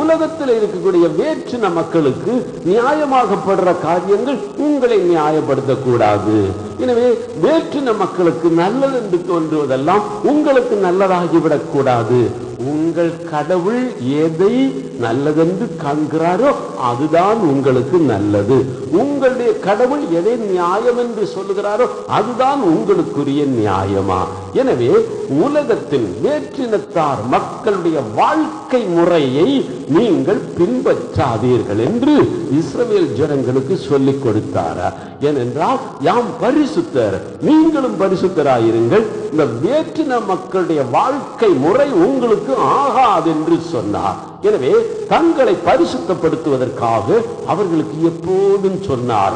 உலகத்தில் இருக்கக்கூடிய வேற்றின மக்களுக்கு நியாயமாகப்படுற காரியங்கள் உங்களை நியாயப்படுத்தக்கூடாது. எனவே வேற்றின மக்களுக்கு நல்லது என்று தோன்றுவதெல்லாம் உங்களுக்கு நல்லதாகிவிடக் கூடாது. உங்கள் கடவுள் எதை நல்லதென்று காண்கிறாரோ அதுதான் உங்களுக்கு நல்லது. உங்களுடைய கடவுள் எதை நியாயம் என்று சொல்லுகிறாரோ அதுதான் உங்களுக்குரிய நியாயமா? எனவே உலகத்தின் வேற்றினத்தார் மக்களுடைய வாழ்க்கை முறையை நீங்கள் பின்பற்றாதீர்கள் என்று இஸ்ரவேல் ஜனங்களுக்கு சொல்லிக் கொடுத்தார். ஏனென்றால் யாம் பரிசுத்தர், நீங்களும் பரிசுத்தராயிருங்கள், இந்த வேற்றின மக்களுடைய வாழ்க்கை முறை உங்களுக்கு ஆகாது என்று சொன்னார். எனவே தங்களை பரிசுத்தப்படுத்துவதற்காக அவர்களுக்கு எப்போதும் சொன்னார்.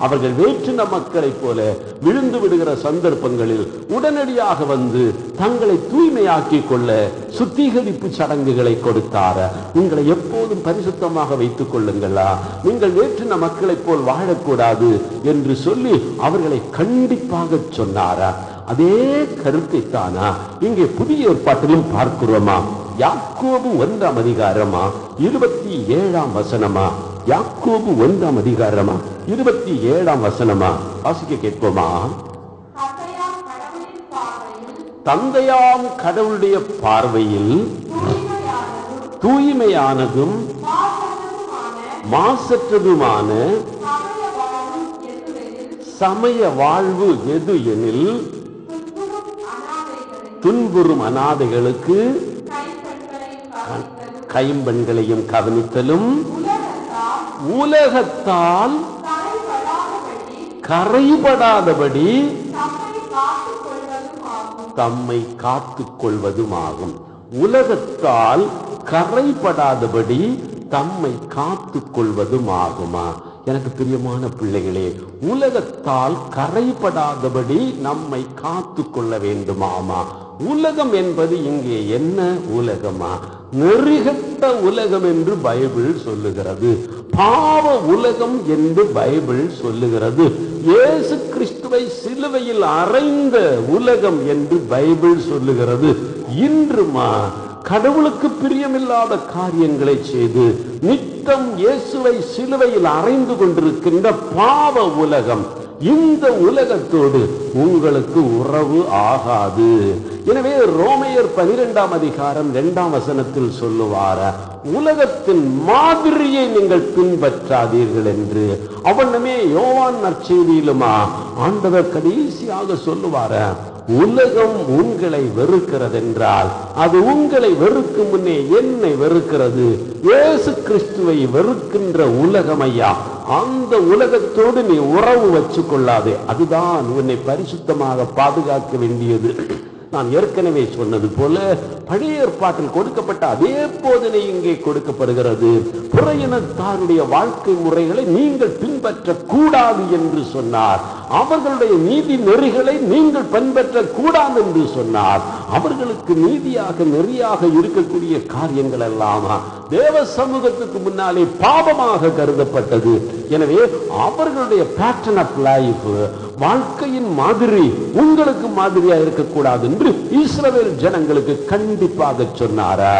அவர்கள் வேற்றின மக்களை போல விழுந்து விடுகிற சந்தர்ப்பங்களில் உடனடியாக வந்து தங்களை தூய்மையாக்கிக் கொள்ள சுத்திகரிப்பு சடங்குகளை கொடுத்தார். உங்களை எப்போதும் பரிசுத்தமாக வைத்துக் கொள்ளுங்களா, நீங்கள் வேற்றின மக்களைப் போல் வாழக்கூடாது என்று சொல்லி அவர்களை கண்டிப்பாக சொன்னார். அதே கருத்தை தானா இங்கே புதிய ஏற்பாட்டிலும் பார்க்கிறோமா? யாக்கோபு 1:27 யாக்கோபு 1:27 வாசிக்க கேட்போமா? தந்தையாம் கடவுளுடைய பார்வையில் தூய்மையானதும் மாசற்றதுமான சமய வாழ்வு எது எனில் துன்புறும் அனாதைகளுக்கு கைம்பெண்களையும் கவனித்தலும் உலகத்தால் கரைபடாதபடி தம்மை காத்துக் கொள்வதுமாகும். உலகத்தால் கரைபடாதபடி தம்மை காத்துக் கொள்வதுமாகுமா? எனக்கு பிரியமான பிள்ளைகளே, உலகத்தால் கரைபடாதபடி நம்மை காத்து கொள்ள வேண்டுமாமா? உலகம் என்பது இங்கே என்ன உலகமா? நெறிகட்ட உலகம் என்று பைபிள் சொல்லுகிறது. பாவ உலகம் என்று பைபிள் சொல்லுகிறது. இயேசு கிறிஸ்துவை சிலுவையில் அறைந்த உலகம் என்று பைபிள் சொல்லுகிறது. இன்றுமா கடவுளுக்கு பிரியமில்லாத காரியங்களை செய்து நித்தம் இயேசுவை சிலுவையில் அறைந்து கொண்டிருக்கின்ற பாவ உலகம், இந்த உலகத்தோடு உங்களுக்கு உறவு ஆகாது. எனவே ரோமையர் 12:2 சொல்லுவார, உலகத்தின் மாதிரியை நீங்கள் பின்பற்றாதீர்கள் என்று. அவனுமே யோவான் நற்செய்தியிலுமா ஆண்டவர் கடைசியாக சொல்லுவார, உலகம் உங்களை வெறுக்கிறது என்றால் அது உங்களை வெறுக்கும் முன்னே என்னை வெறுக்கிறது. இயேசு கிறிஸ்துவை வெறுக்கின்ற உலகம் ஐயா, அந்த உலகத்தோடு நீ உறவு வச்சு கொள்ளாதே. அதுதான் உன்னை பரிசுத்தமாக பாதுகாக்க வேண்டியது. நான் ஏற்கனவே சொன்னது போல பழைய ஏற்பாட்டில் கொடுக்கப்பட்ட அதே போதனை இங்கே கொடுக்கப்படுகிறது. புற இனத்தாருடைய வாழ்க்கை முறைகளை நீங்கள் பின்பற்ற கூடாது என்று சொன்னார். அவர்களுடைய நீதி நெறிகளை நீங்கள் பின்பற்ற கூடாது என்று சொன்னார். அவர்களுக்கு நீதியாக நெறியாக இருக்கக்கூடிய காரியங்கள் எல்லாம் தேவ சமூகத்துக்கு முன்னாலே பாவமாக கருதப்பட்டது. எனவே அவர்களுடைய பேட்டர்ன் ஆஃப் லைஃப், வாழ்க்கையின் மாதிரி உங்களுக்கு மாதிரியா இருக்கக்கூடாது என்று இஸ்ரவேல் ஜனங்களுக்கு கண்டிப்பாக சொன்னாரா.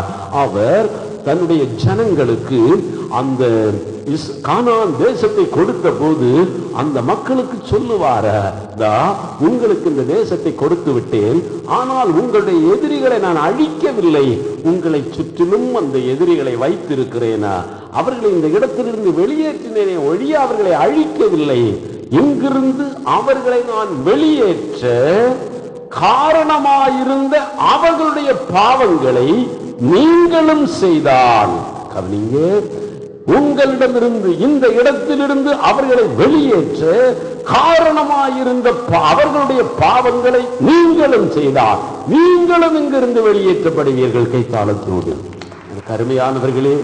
அவர் தன்னுடைய ஜனங்களுக்கு அந்த கானான் தேசத்தை கொடுத்த போது அந்த மக்களுக்கு சொல்லுவார, உங்களுக்கு இந்த தேசத்தை கொடுத்து விட்டேன், ஆனால் உங்களுடைய எதிரிகளை நான் அழிக்கவில்லை, உங்களை சுற்றிலும் அந்த எதிரிகளை வைத்திருக்கிறேனா, அவர்களை இந்த இடத்திலிருந்து வெளியேற்றினேனே ஒழிய அவர்களை அழிக்கவில்லை, இங்கிருந்து அவர்களை நான் வெளியேற்ற காரணமாயிருந்த அவர்களுடைய பாவங்களை நீங்களும் செய்தால், கவனிங்க, உங்களிடமிருந்து இந்த இடத்திலிருந்து அவர்களை வெளியேற்ற காரணமாயிருந்த அவர்களுடைய பாவங்களை நீங்களும் செய்தால் நீங்களும் இங்கிருந்து வெளியேற்றப்படுவீர்கள். கைத்தாளத்தோடு கருமையானவர்களே,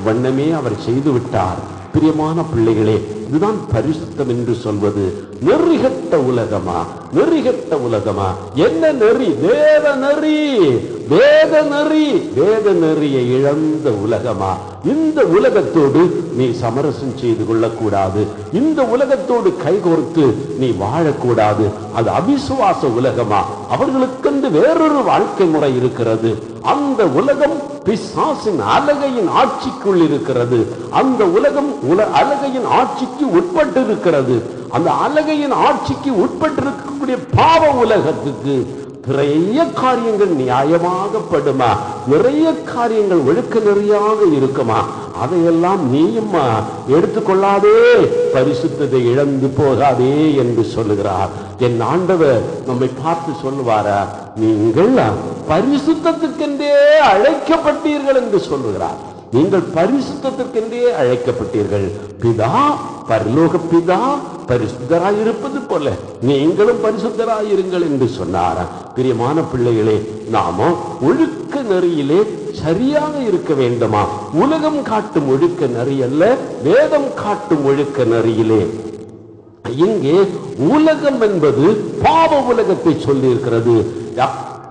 வண்ணமே அவர் செய்து விட்டார். பிரியமான பிள்ளைகளே, இதுதான் பரிசுத்தம் என்று சொல்வது. நெறிகட்ட உலகமா, நெறிகட்ட உலகமா? என்ன நெறி? வேத நெறி, வேத நெறி, வேத நெறியை இழந்த உலகமா? இந்த உலகத்தோடு நீ சமரசம் செய்து கொள்ளக்கூடாது, இந்த உலகத்தோடு கைகோர்த்து நீ வாழக்கூடாது. அது அவிசுவாச உலகமா? அவர்களுக்கென்று வேறொரு வாழ்க்கை முறை இருக்கிறது. அந்த உலகம் பிசாசின் அலகையின் ஆட்சிக்குள் இருக்கிறது. அந்த உலகம் அலகையின் ஆட்சிக்கு உட்பட்டு இருக்கிறது. அந்த அலகையின் ஆட்சிக்கு உட்பட்டிருக்கக்கூடிய பாவ உலகத்துக்கு நிறைய காரியங்கள் நியாயமாகப்படுமா, நிறைய காரியங்கள் ஒழுக்க நெறியாக இருக்குமா, அதையெல்லாம் நீயும் எடுத்துக்கொள்ளாதே, பரிசுத்தத்தை இழந்து போகாதே என்று சொல்லுகிறார். என் ஆண்டவர் நம்மை பார்த்து சொல்லுவாரா, நீங்கள் பரிசுத்தத்துக்கென்றே அழைக்கப்பட்டீர்கள் என்று சொல்லுகிறார். நீங்கள் பரிசுத்தத்திற்கென்றே அழைக்கப்பட்டீர்கள். பிதா, பரலோக பிதா பரிசுத்தராயிருப்பது போல நீங்களும் பரிசுத்தராயிருங்கள் என்று சொன்னார். பிரியமான பிள்ளைகளே, நாம ஒழுக்க நெறியிலே சரியாக இருக்க வேண்டுமா? உலகம் காட்டும் ஒழுக்க நெறி அல்ல, வேதம் காட்டும் ஒழுக்க நெறியிலே. இங்கே உலகம் என்பது பாவ உலகத்தை சொல்லி இருக்கிறது.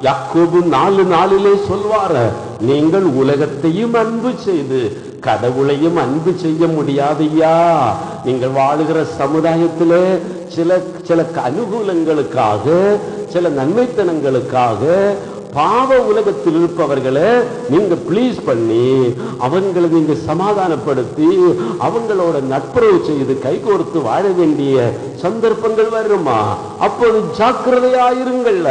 யாக்கோபு 4:4 சொல்வார், நீங்கள் உலகத்தையும் அன்பு செய்து கடவுளையும் அன்பு செய்ய முடியாதையா. நீங்கள் வாழுகிற சமுதாயத்திலே சில அனுகூலங்களுக்காக, சில நன்மைத்தனங்களுக்காக பாவ உலகத்தில் இருப்பவர்களை நீங்க பிளீஸ் பண்ணி, அவங்களை நீங்க சமாதானப்படுத்தி, அவங்களோட நட்புறவு செய்து கைகோர்த்து வாழ வேண்டிய சந்தர்ப்பங்கள் வருமா? அப்போது ஜாக்கிரதையாயிருங்கள்.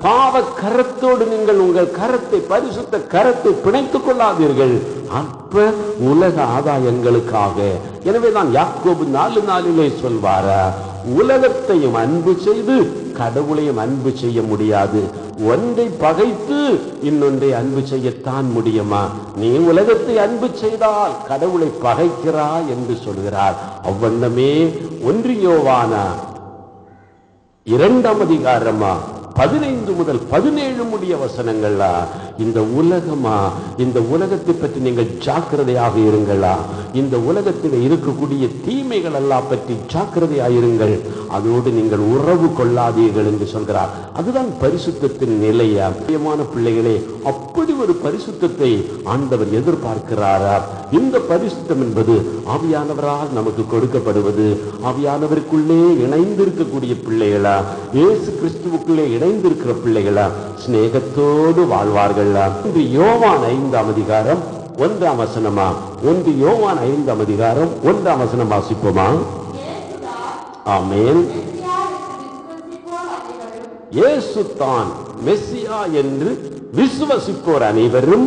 பாவ கரத்தோடு நீங்கள் உங்கள் கரத்தை, பரிசுத்த கரத்தை பிணைத்துக் கொள்ளாதீர்கள் அற்ப உலக ஆதாயங்களுக்காக. எனவே தான் யாக்கோபு 4:4 சொல்வார, உலகத்தையும் அன்பு செய்து கடவுளையும் அன்பு செய்ய முடியாது. ஒன்றை பகைத்து இன்னொன்றை அன்பு செய்யத்தான் முடியுமா? நீ உலகத்தை அன்பு செய்தால் கடவுளை பகைக்கிறாய் என்று சொல்கிறார். அவ்வண்ணமே 1 யோவான 2 15 முதல் 17 முடிய வசனங்களா, இந்த உலகமா, இந்த உலகத்தை பற்றி நீங்கள் ஜாக்கிரதையாக இருங்களா, இந்த உலகத்தில் இருக்கக்கூடிய தீமைகள் எல்லாம் பற்றி ஜாக்கிரதையாயிருங்கள், அதோடு நீங்கள் உறவு கொள்ளாதீர்கள் என்று சொல்கிறார். அதுதான் பரிசுத்தத்தின் நிலையா. முக்கியமான பிள்ளைகளே, அப்படி ஒரு பரிசுத்தத்தை ஆண்டவர் எதிர்பார்க்கிறாரா? இந்த பரிசுத்தம் என்பது ஆவியானவரால் நமக்கு கொடுக்கப்படுவது. ஆவியானவருக்குள்ளே இணைந்திருக்கக்கூடிய பிள்ளைகளா, இயேசு கிறிஸ்துவுக்குள்ளே இணைந்திருக்கிற பிள்ளைகளா, சிநேகத்தோடு வாழ்வார்கள். 1 யோவான் 5 1 1 யோவான் 5 1 வாசிப்போமா? ஆமென். இயேசு தான் மெசியா என்று விசுவசிப்போர் அனைவரும்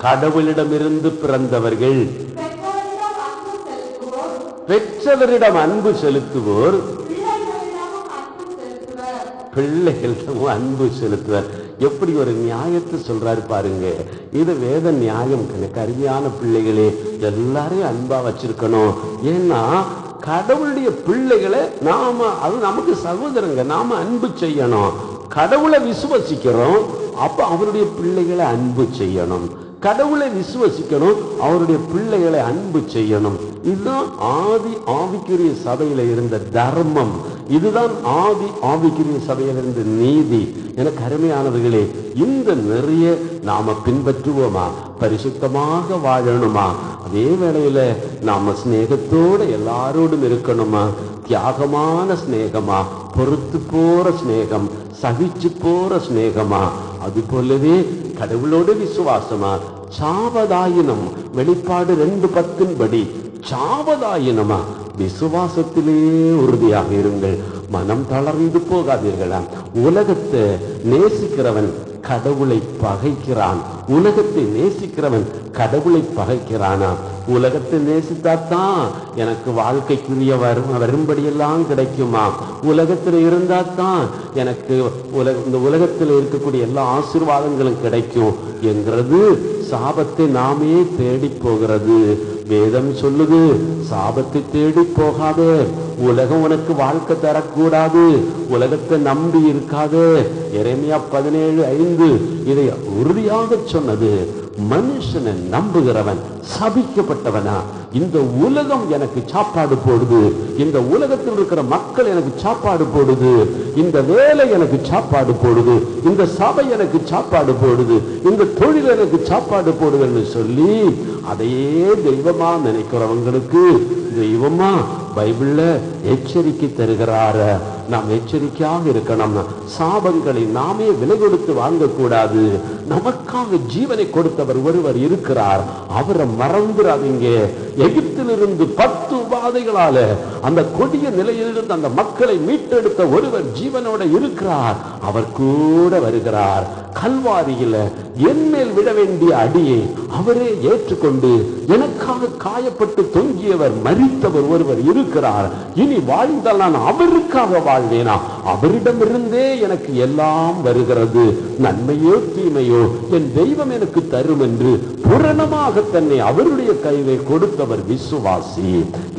கடவுளிடமிருந்து பிறந்தவர்கள், பெற்றவரிடம் அன்பு செலுத்துவோர் பிள்ளைகளிடம் அன்பு செலுத்துவர். எப்படி ஒரு நியாயத்தை சொல்றாரு பாருங்க. இது வேத நியாயம். அருமையான பிள்ளைகளே, எல்லாரையும் அன்பா வச்சிருக்கணும். ஏன்னா கடவுளுடைய பிள்ளைகளை நாம, அது நமக்கு சகோதரங்க, நாம அன்பு செய்யணும். கடவுளை விசுவசிக்கிறோம், அப்ப அவருடைய பிள்ளைகளை அன்பு செய்யணும். கடவுளை விசுவசிக்கணும், அவருடைய பிள்ளைகளை அன்பு செய்யணும். இதுதான் ஆதி ஆவிக்குரிய சபையில இருந்த தர்மம். இதுதான் ஆதி ஆவிக்குரிய சபையில இருந்த நீதி. எனக்கு அருமையானவர்களே, இந்த நிறைய நாம பின்பற்றுவோமா? பரிசுத்தமாக வாழணுமா? அதே வேளையில நாம ஸ்நேகத்தோட எல்லாரோடும் இருக்கணுமா? தியாகமான ஸ்நேகமா? பொறுத்து போற ஸ்நேகம், சகிச்சு போற ஸ்நேகமா? அது போலவே கடவுளோட விசுவாசமா? சாவதாயினம், வெளிப்பாடு 2:10 படி சாவதாயினமா? விசுவாசத்திலே உறுதியாக இருங்கள், மனம் தளர்ந்து போகாதீர்களா? உலகத்தை நேசிக்கிறவன் கடவுளை பகைக்கிறான். உலகத்தை நேசிக்கிறவன் கடவுளை பகைக்கிறானா? உலகத்தை நேசித்தாத்தான் எனக்கு வாழ்க்கைக்குரிய வரும்படியெல்லாம் கிடைக்குமா? உலகத்தில் இருந்தாத்தான் எனக்கு இந்த உலகத்தில் இருக்கக்கூடிய எல்லா ஆசீர்வாதங்களும் கிடைக்கும் என்கிறது சாபத்தை நாமே தேடி போகிறது. வேதம் சொல்லுது, சாபத்தை தேடி போகாதே. உலகம் உனக்கு வாழ்க்கை தரக்கூடாது, உலகத்தை நம்பி இருக்காதே. எரேமியா 17:5 இதை உறுதியாக சொன்னது. மனுஷனை நம்புகிறவன் சபிக்கப்பட்டவனா? இந்த உலகம் எனக்கு சாப்பாடு போடுது, இந்த உலகத்தில் இருக்கிற மக்கள் எனக்கு சாப்பாடு போடுது, இந்த வேலை எனக்கு சாப்பாடு போடுது, இந்த சபை எனக்கு சாப்பாடு போடுது, இந்த தொழில் எனக்கு சாப்பாடு போடுதுன்னு சொல்லி அதையே தெய்வமா நினைக்கிறவங்களுக்கு தெய்வமா பைபிள்ல எச்சரிக்கை தருகிறார. நாம் எச்சரிக்கையாக இருக்கணும். சாபங்களை நாமே விலை கொடுத்து வாங்கக்கூடாது. நமக்காக ஜீவனை கொடுத்தவர் ஒருவர் இருக்கிறார், அவரை மறந்துடாதீங்க. எகிப்திலிருந்து 10 உபாதைகளால அந்த கொடிய நிலையிலிருந்து அந்த மக்களை மீட்டெடுத்த ஒருவர் ஜீவனோட இருக்கிறார், அவர் கூட வருகிறார். கல்வாரியில என்மேல் விட வேண்டிய அடியை அவரே ஏற்றுக்கொண்டு எனக்காக காயப்பட்டு தொங்கியவர், மரித்தவர் ஒருவர் இருக்கிறார். இனி வாழ்ந்தால் நான் அவருக்காக வாழ்வேனா? அவரிடமிருந்தே எனக்கு எல்லாம் வருகிறது, நன்மையோ தீமையோ என் தெய்வம் எனக்கு தரும் என்று பூரணமாக தன்னை அவருடைய கையிலே கொடுத்தவர் விசுவாசி.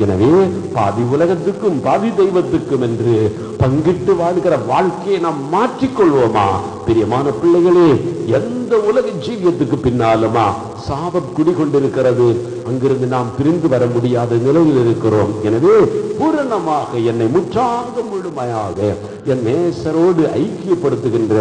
எனவே பாதி உலகத்துக்கும் பாதி தெய்வத்துக்கும் என்று பங்கிட்டு வாழ்கிற வாழ்க்கையை நாம் மாற்றிக்கொள்வோமா? பிரியமான பிள்ளைகளே, எந்த உலக ஜீவியத்துக்கு பின்னாலுமா சாபம் குடிகொண்டிருக்கிறது. அங்கிருந்து நாம் பிரிந்து வர முடியாத நிலையில் இருக்கிறோம். எனவே பூரணமாக என்னை முற்றாக முழுமையாக என் நேசரோடு ஐக்கியப்படுத்துகின்ற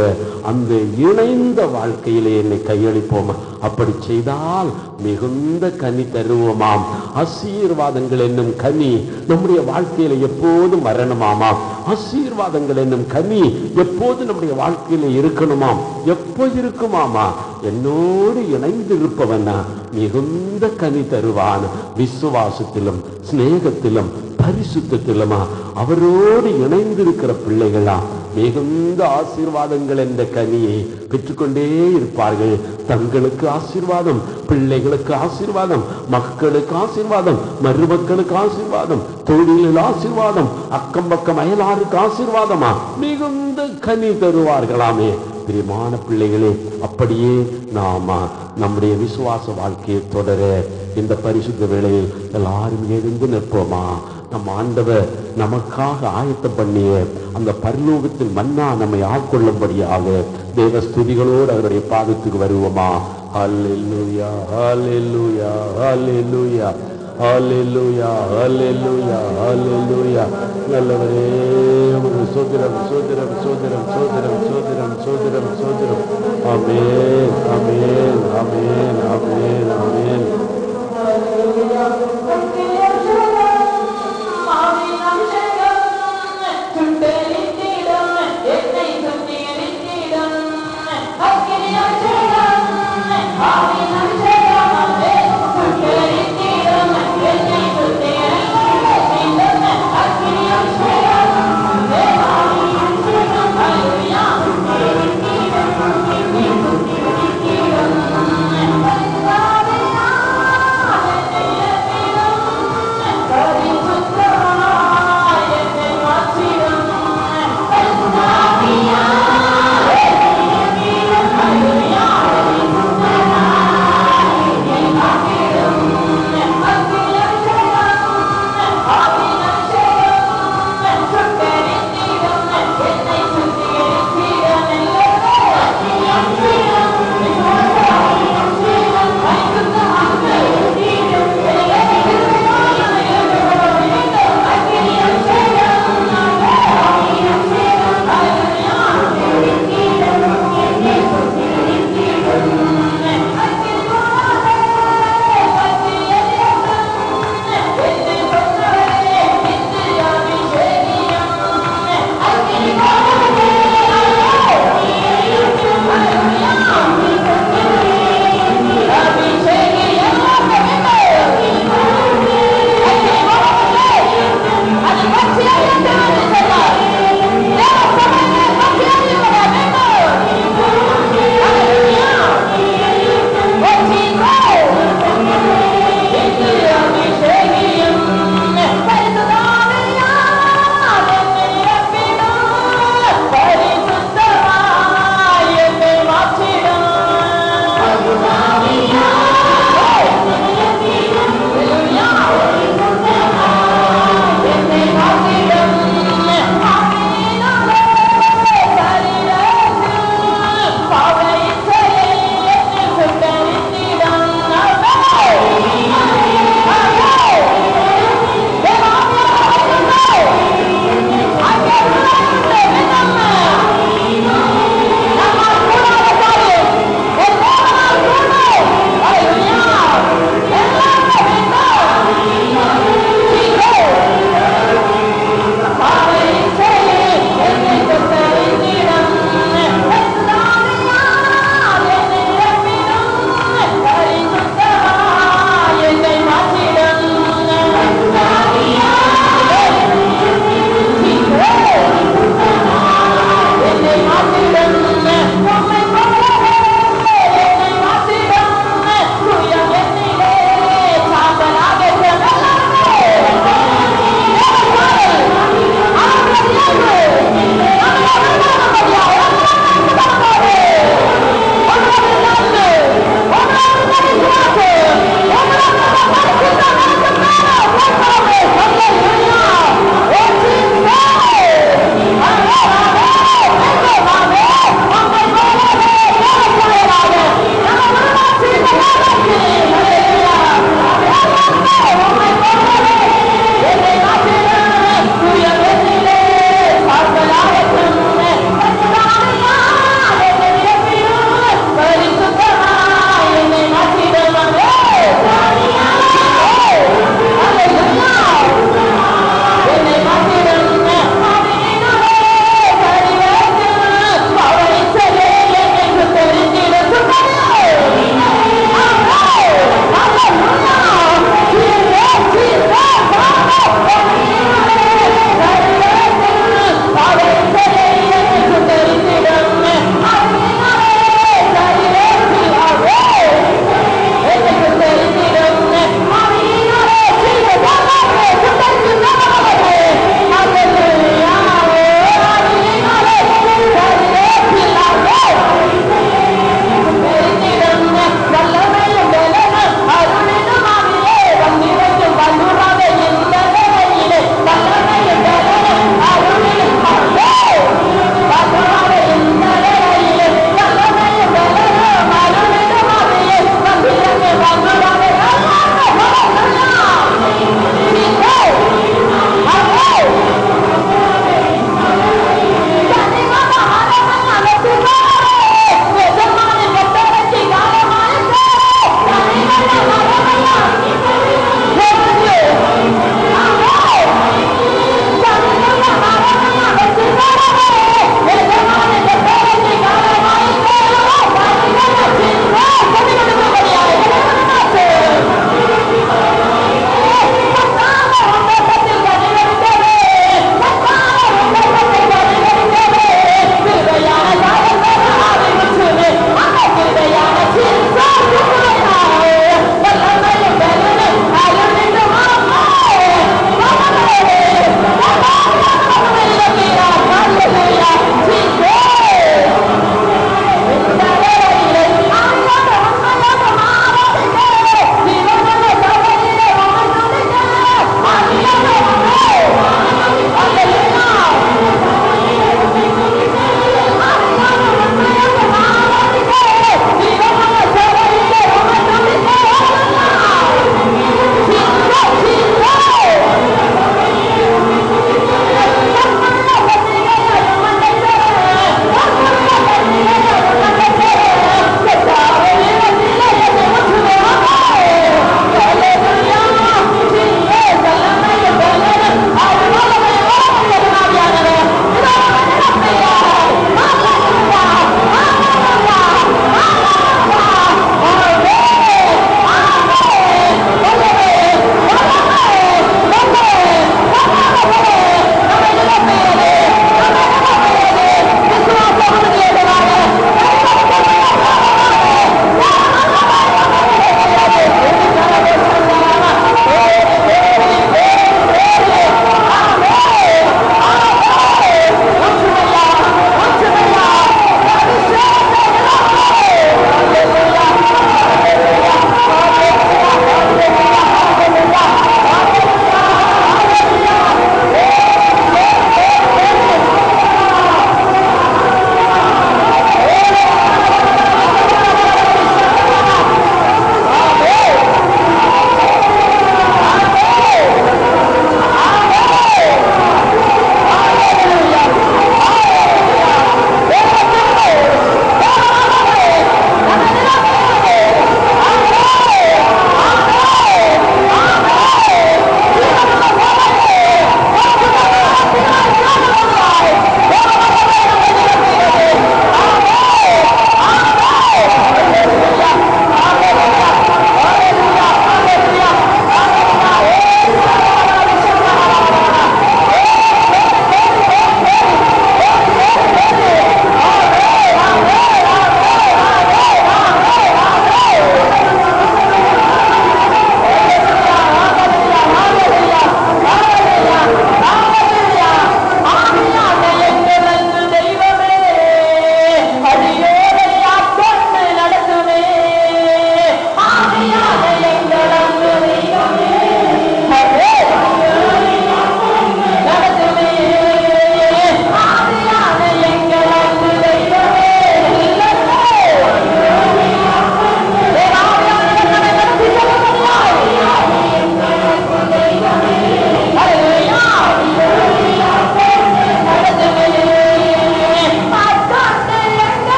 அந்த இணைந்த வாழ்க்கையிலே என்னை கையளிப்போமா? அப்படி செய்தால் மிகுந்த கனி தருவோமாம். ஆசீர்வாதங்கள் என்னும் கனி நம்முடைய வாழ்க்கையில எப்போதும் வரணுமாமா? ஆசீர்வாதங்கள் என்னும் கனி எப்போது நம்முடைய வாழ்க்கையில இருக்கணுமாம்? எப்போ இருக்குமாமா? என்னோடு இணைந்து இருப்பவனா மிகுந்த கனி தருவான். விசுவாசத்திலும் சிநேகத்திலும் பரிசுத்தத்திலுமா அவரோடு இணைந்திருக்கிற பிள்ளைகளா மிகுந்த ஆசீர்வாதங்கள் என்ற கனியை பெற்றுக்கொண்டே இருப்பார்கள். தங்களுக்கு ஆசீர்வாதம், பிள்ளைகளுக்கு ஆசீர்வாதம், மக்களுக்கு ஆசீர்வாதம், மருமக்களுக்கு ஆசீர்வாதம், தொழிலில் ஆசீர்வாதம், அக்கம் பக்கம் அயலாருக்கு ஆசீர்வாதமா மிகுந்த கனி தருவார்களாமே. பிரியமான பிள்ளைகளே, அப்படியே நாம நம்முடைய விசுவாச வாழ்க்கையை தொடர இந்த பரிசுத்த வேளையில் எல்லாரும் எழுந்து நிற்போமா? நம் ஆண்டவர் நமக்காக ஆயத்தம் பண்ணிய அந்த பரலோகத்தின் மன்னா நம்மை ஆட்கொள்ளும்படியாக தேவ ஸ்துதிகளோடு அவருடைய பாதத்துக்கு வருவோமா? ஹல்லேலூயா, ஹல்லேலூயா, ஹல்லேலூயா, ஹல்லேலூயா, ஹல்லேலூயா, ஹல்லேலூயா. நல்லவரே, சோதரம் சோதரம் சோதரம் சோதரம் சோதரம் சோதரம் சோதரம். ஆமென், ஆமென், ஆமென், ஆமென், ஆமென்.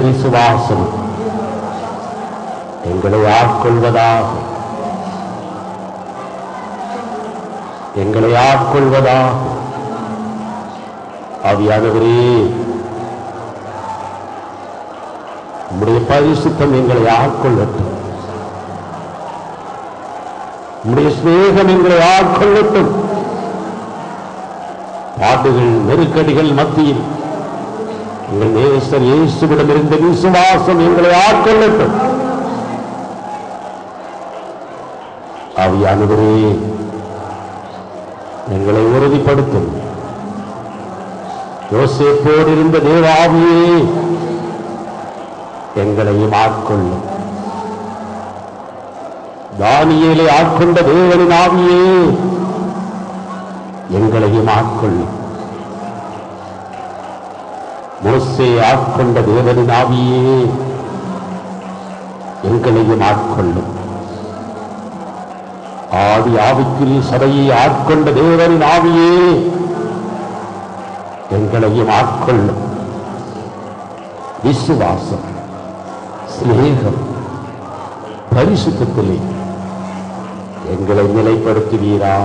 விசுவாசம் எங்களை ஆட்கொள்வதாக, எங்களை ஆட்கொள்வதாக. ஆவியானவரே, உம்முடைய பரிசுத்தம் எங்களை ஆட்கொள்ளட்டும். உம்முடைய சிநேகம் எங்களை ஆட்கொள்ளட்டும். பாடுகள் நெருக்கடிகள் மத்தியில் எங்கள் நேசர் இயேசுவிடம் இருந்த விசுவாசம் எங்களை ஆட்கொள்ளட்டும். ஆவியானவரே, எங்களை உறுதிப்படுத்தும். யோசேப்போடு இருந்த தேவாவியே எங்களையும் ஆட்கொள்ளும். தானியேலை ஆட்கொண்ட தேவனின் ஆவியே எங்களையும் ஆட்கொள்ளும். மோசே ஆட்கொண்ட தேவனின் ஆவியே எங்களையும் ஆட்கொள்ளும். ஆதி ஆவிக்குரிய சபையை ஆட்கொண்ட தேவனின் ஆவியே எங்களையும் ஆட்கொள்ளும். விசுவாசம், சிநேகம், பரிசுத்தத்திலே எங்களை நிலைப்படுத்துவீரா.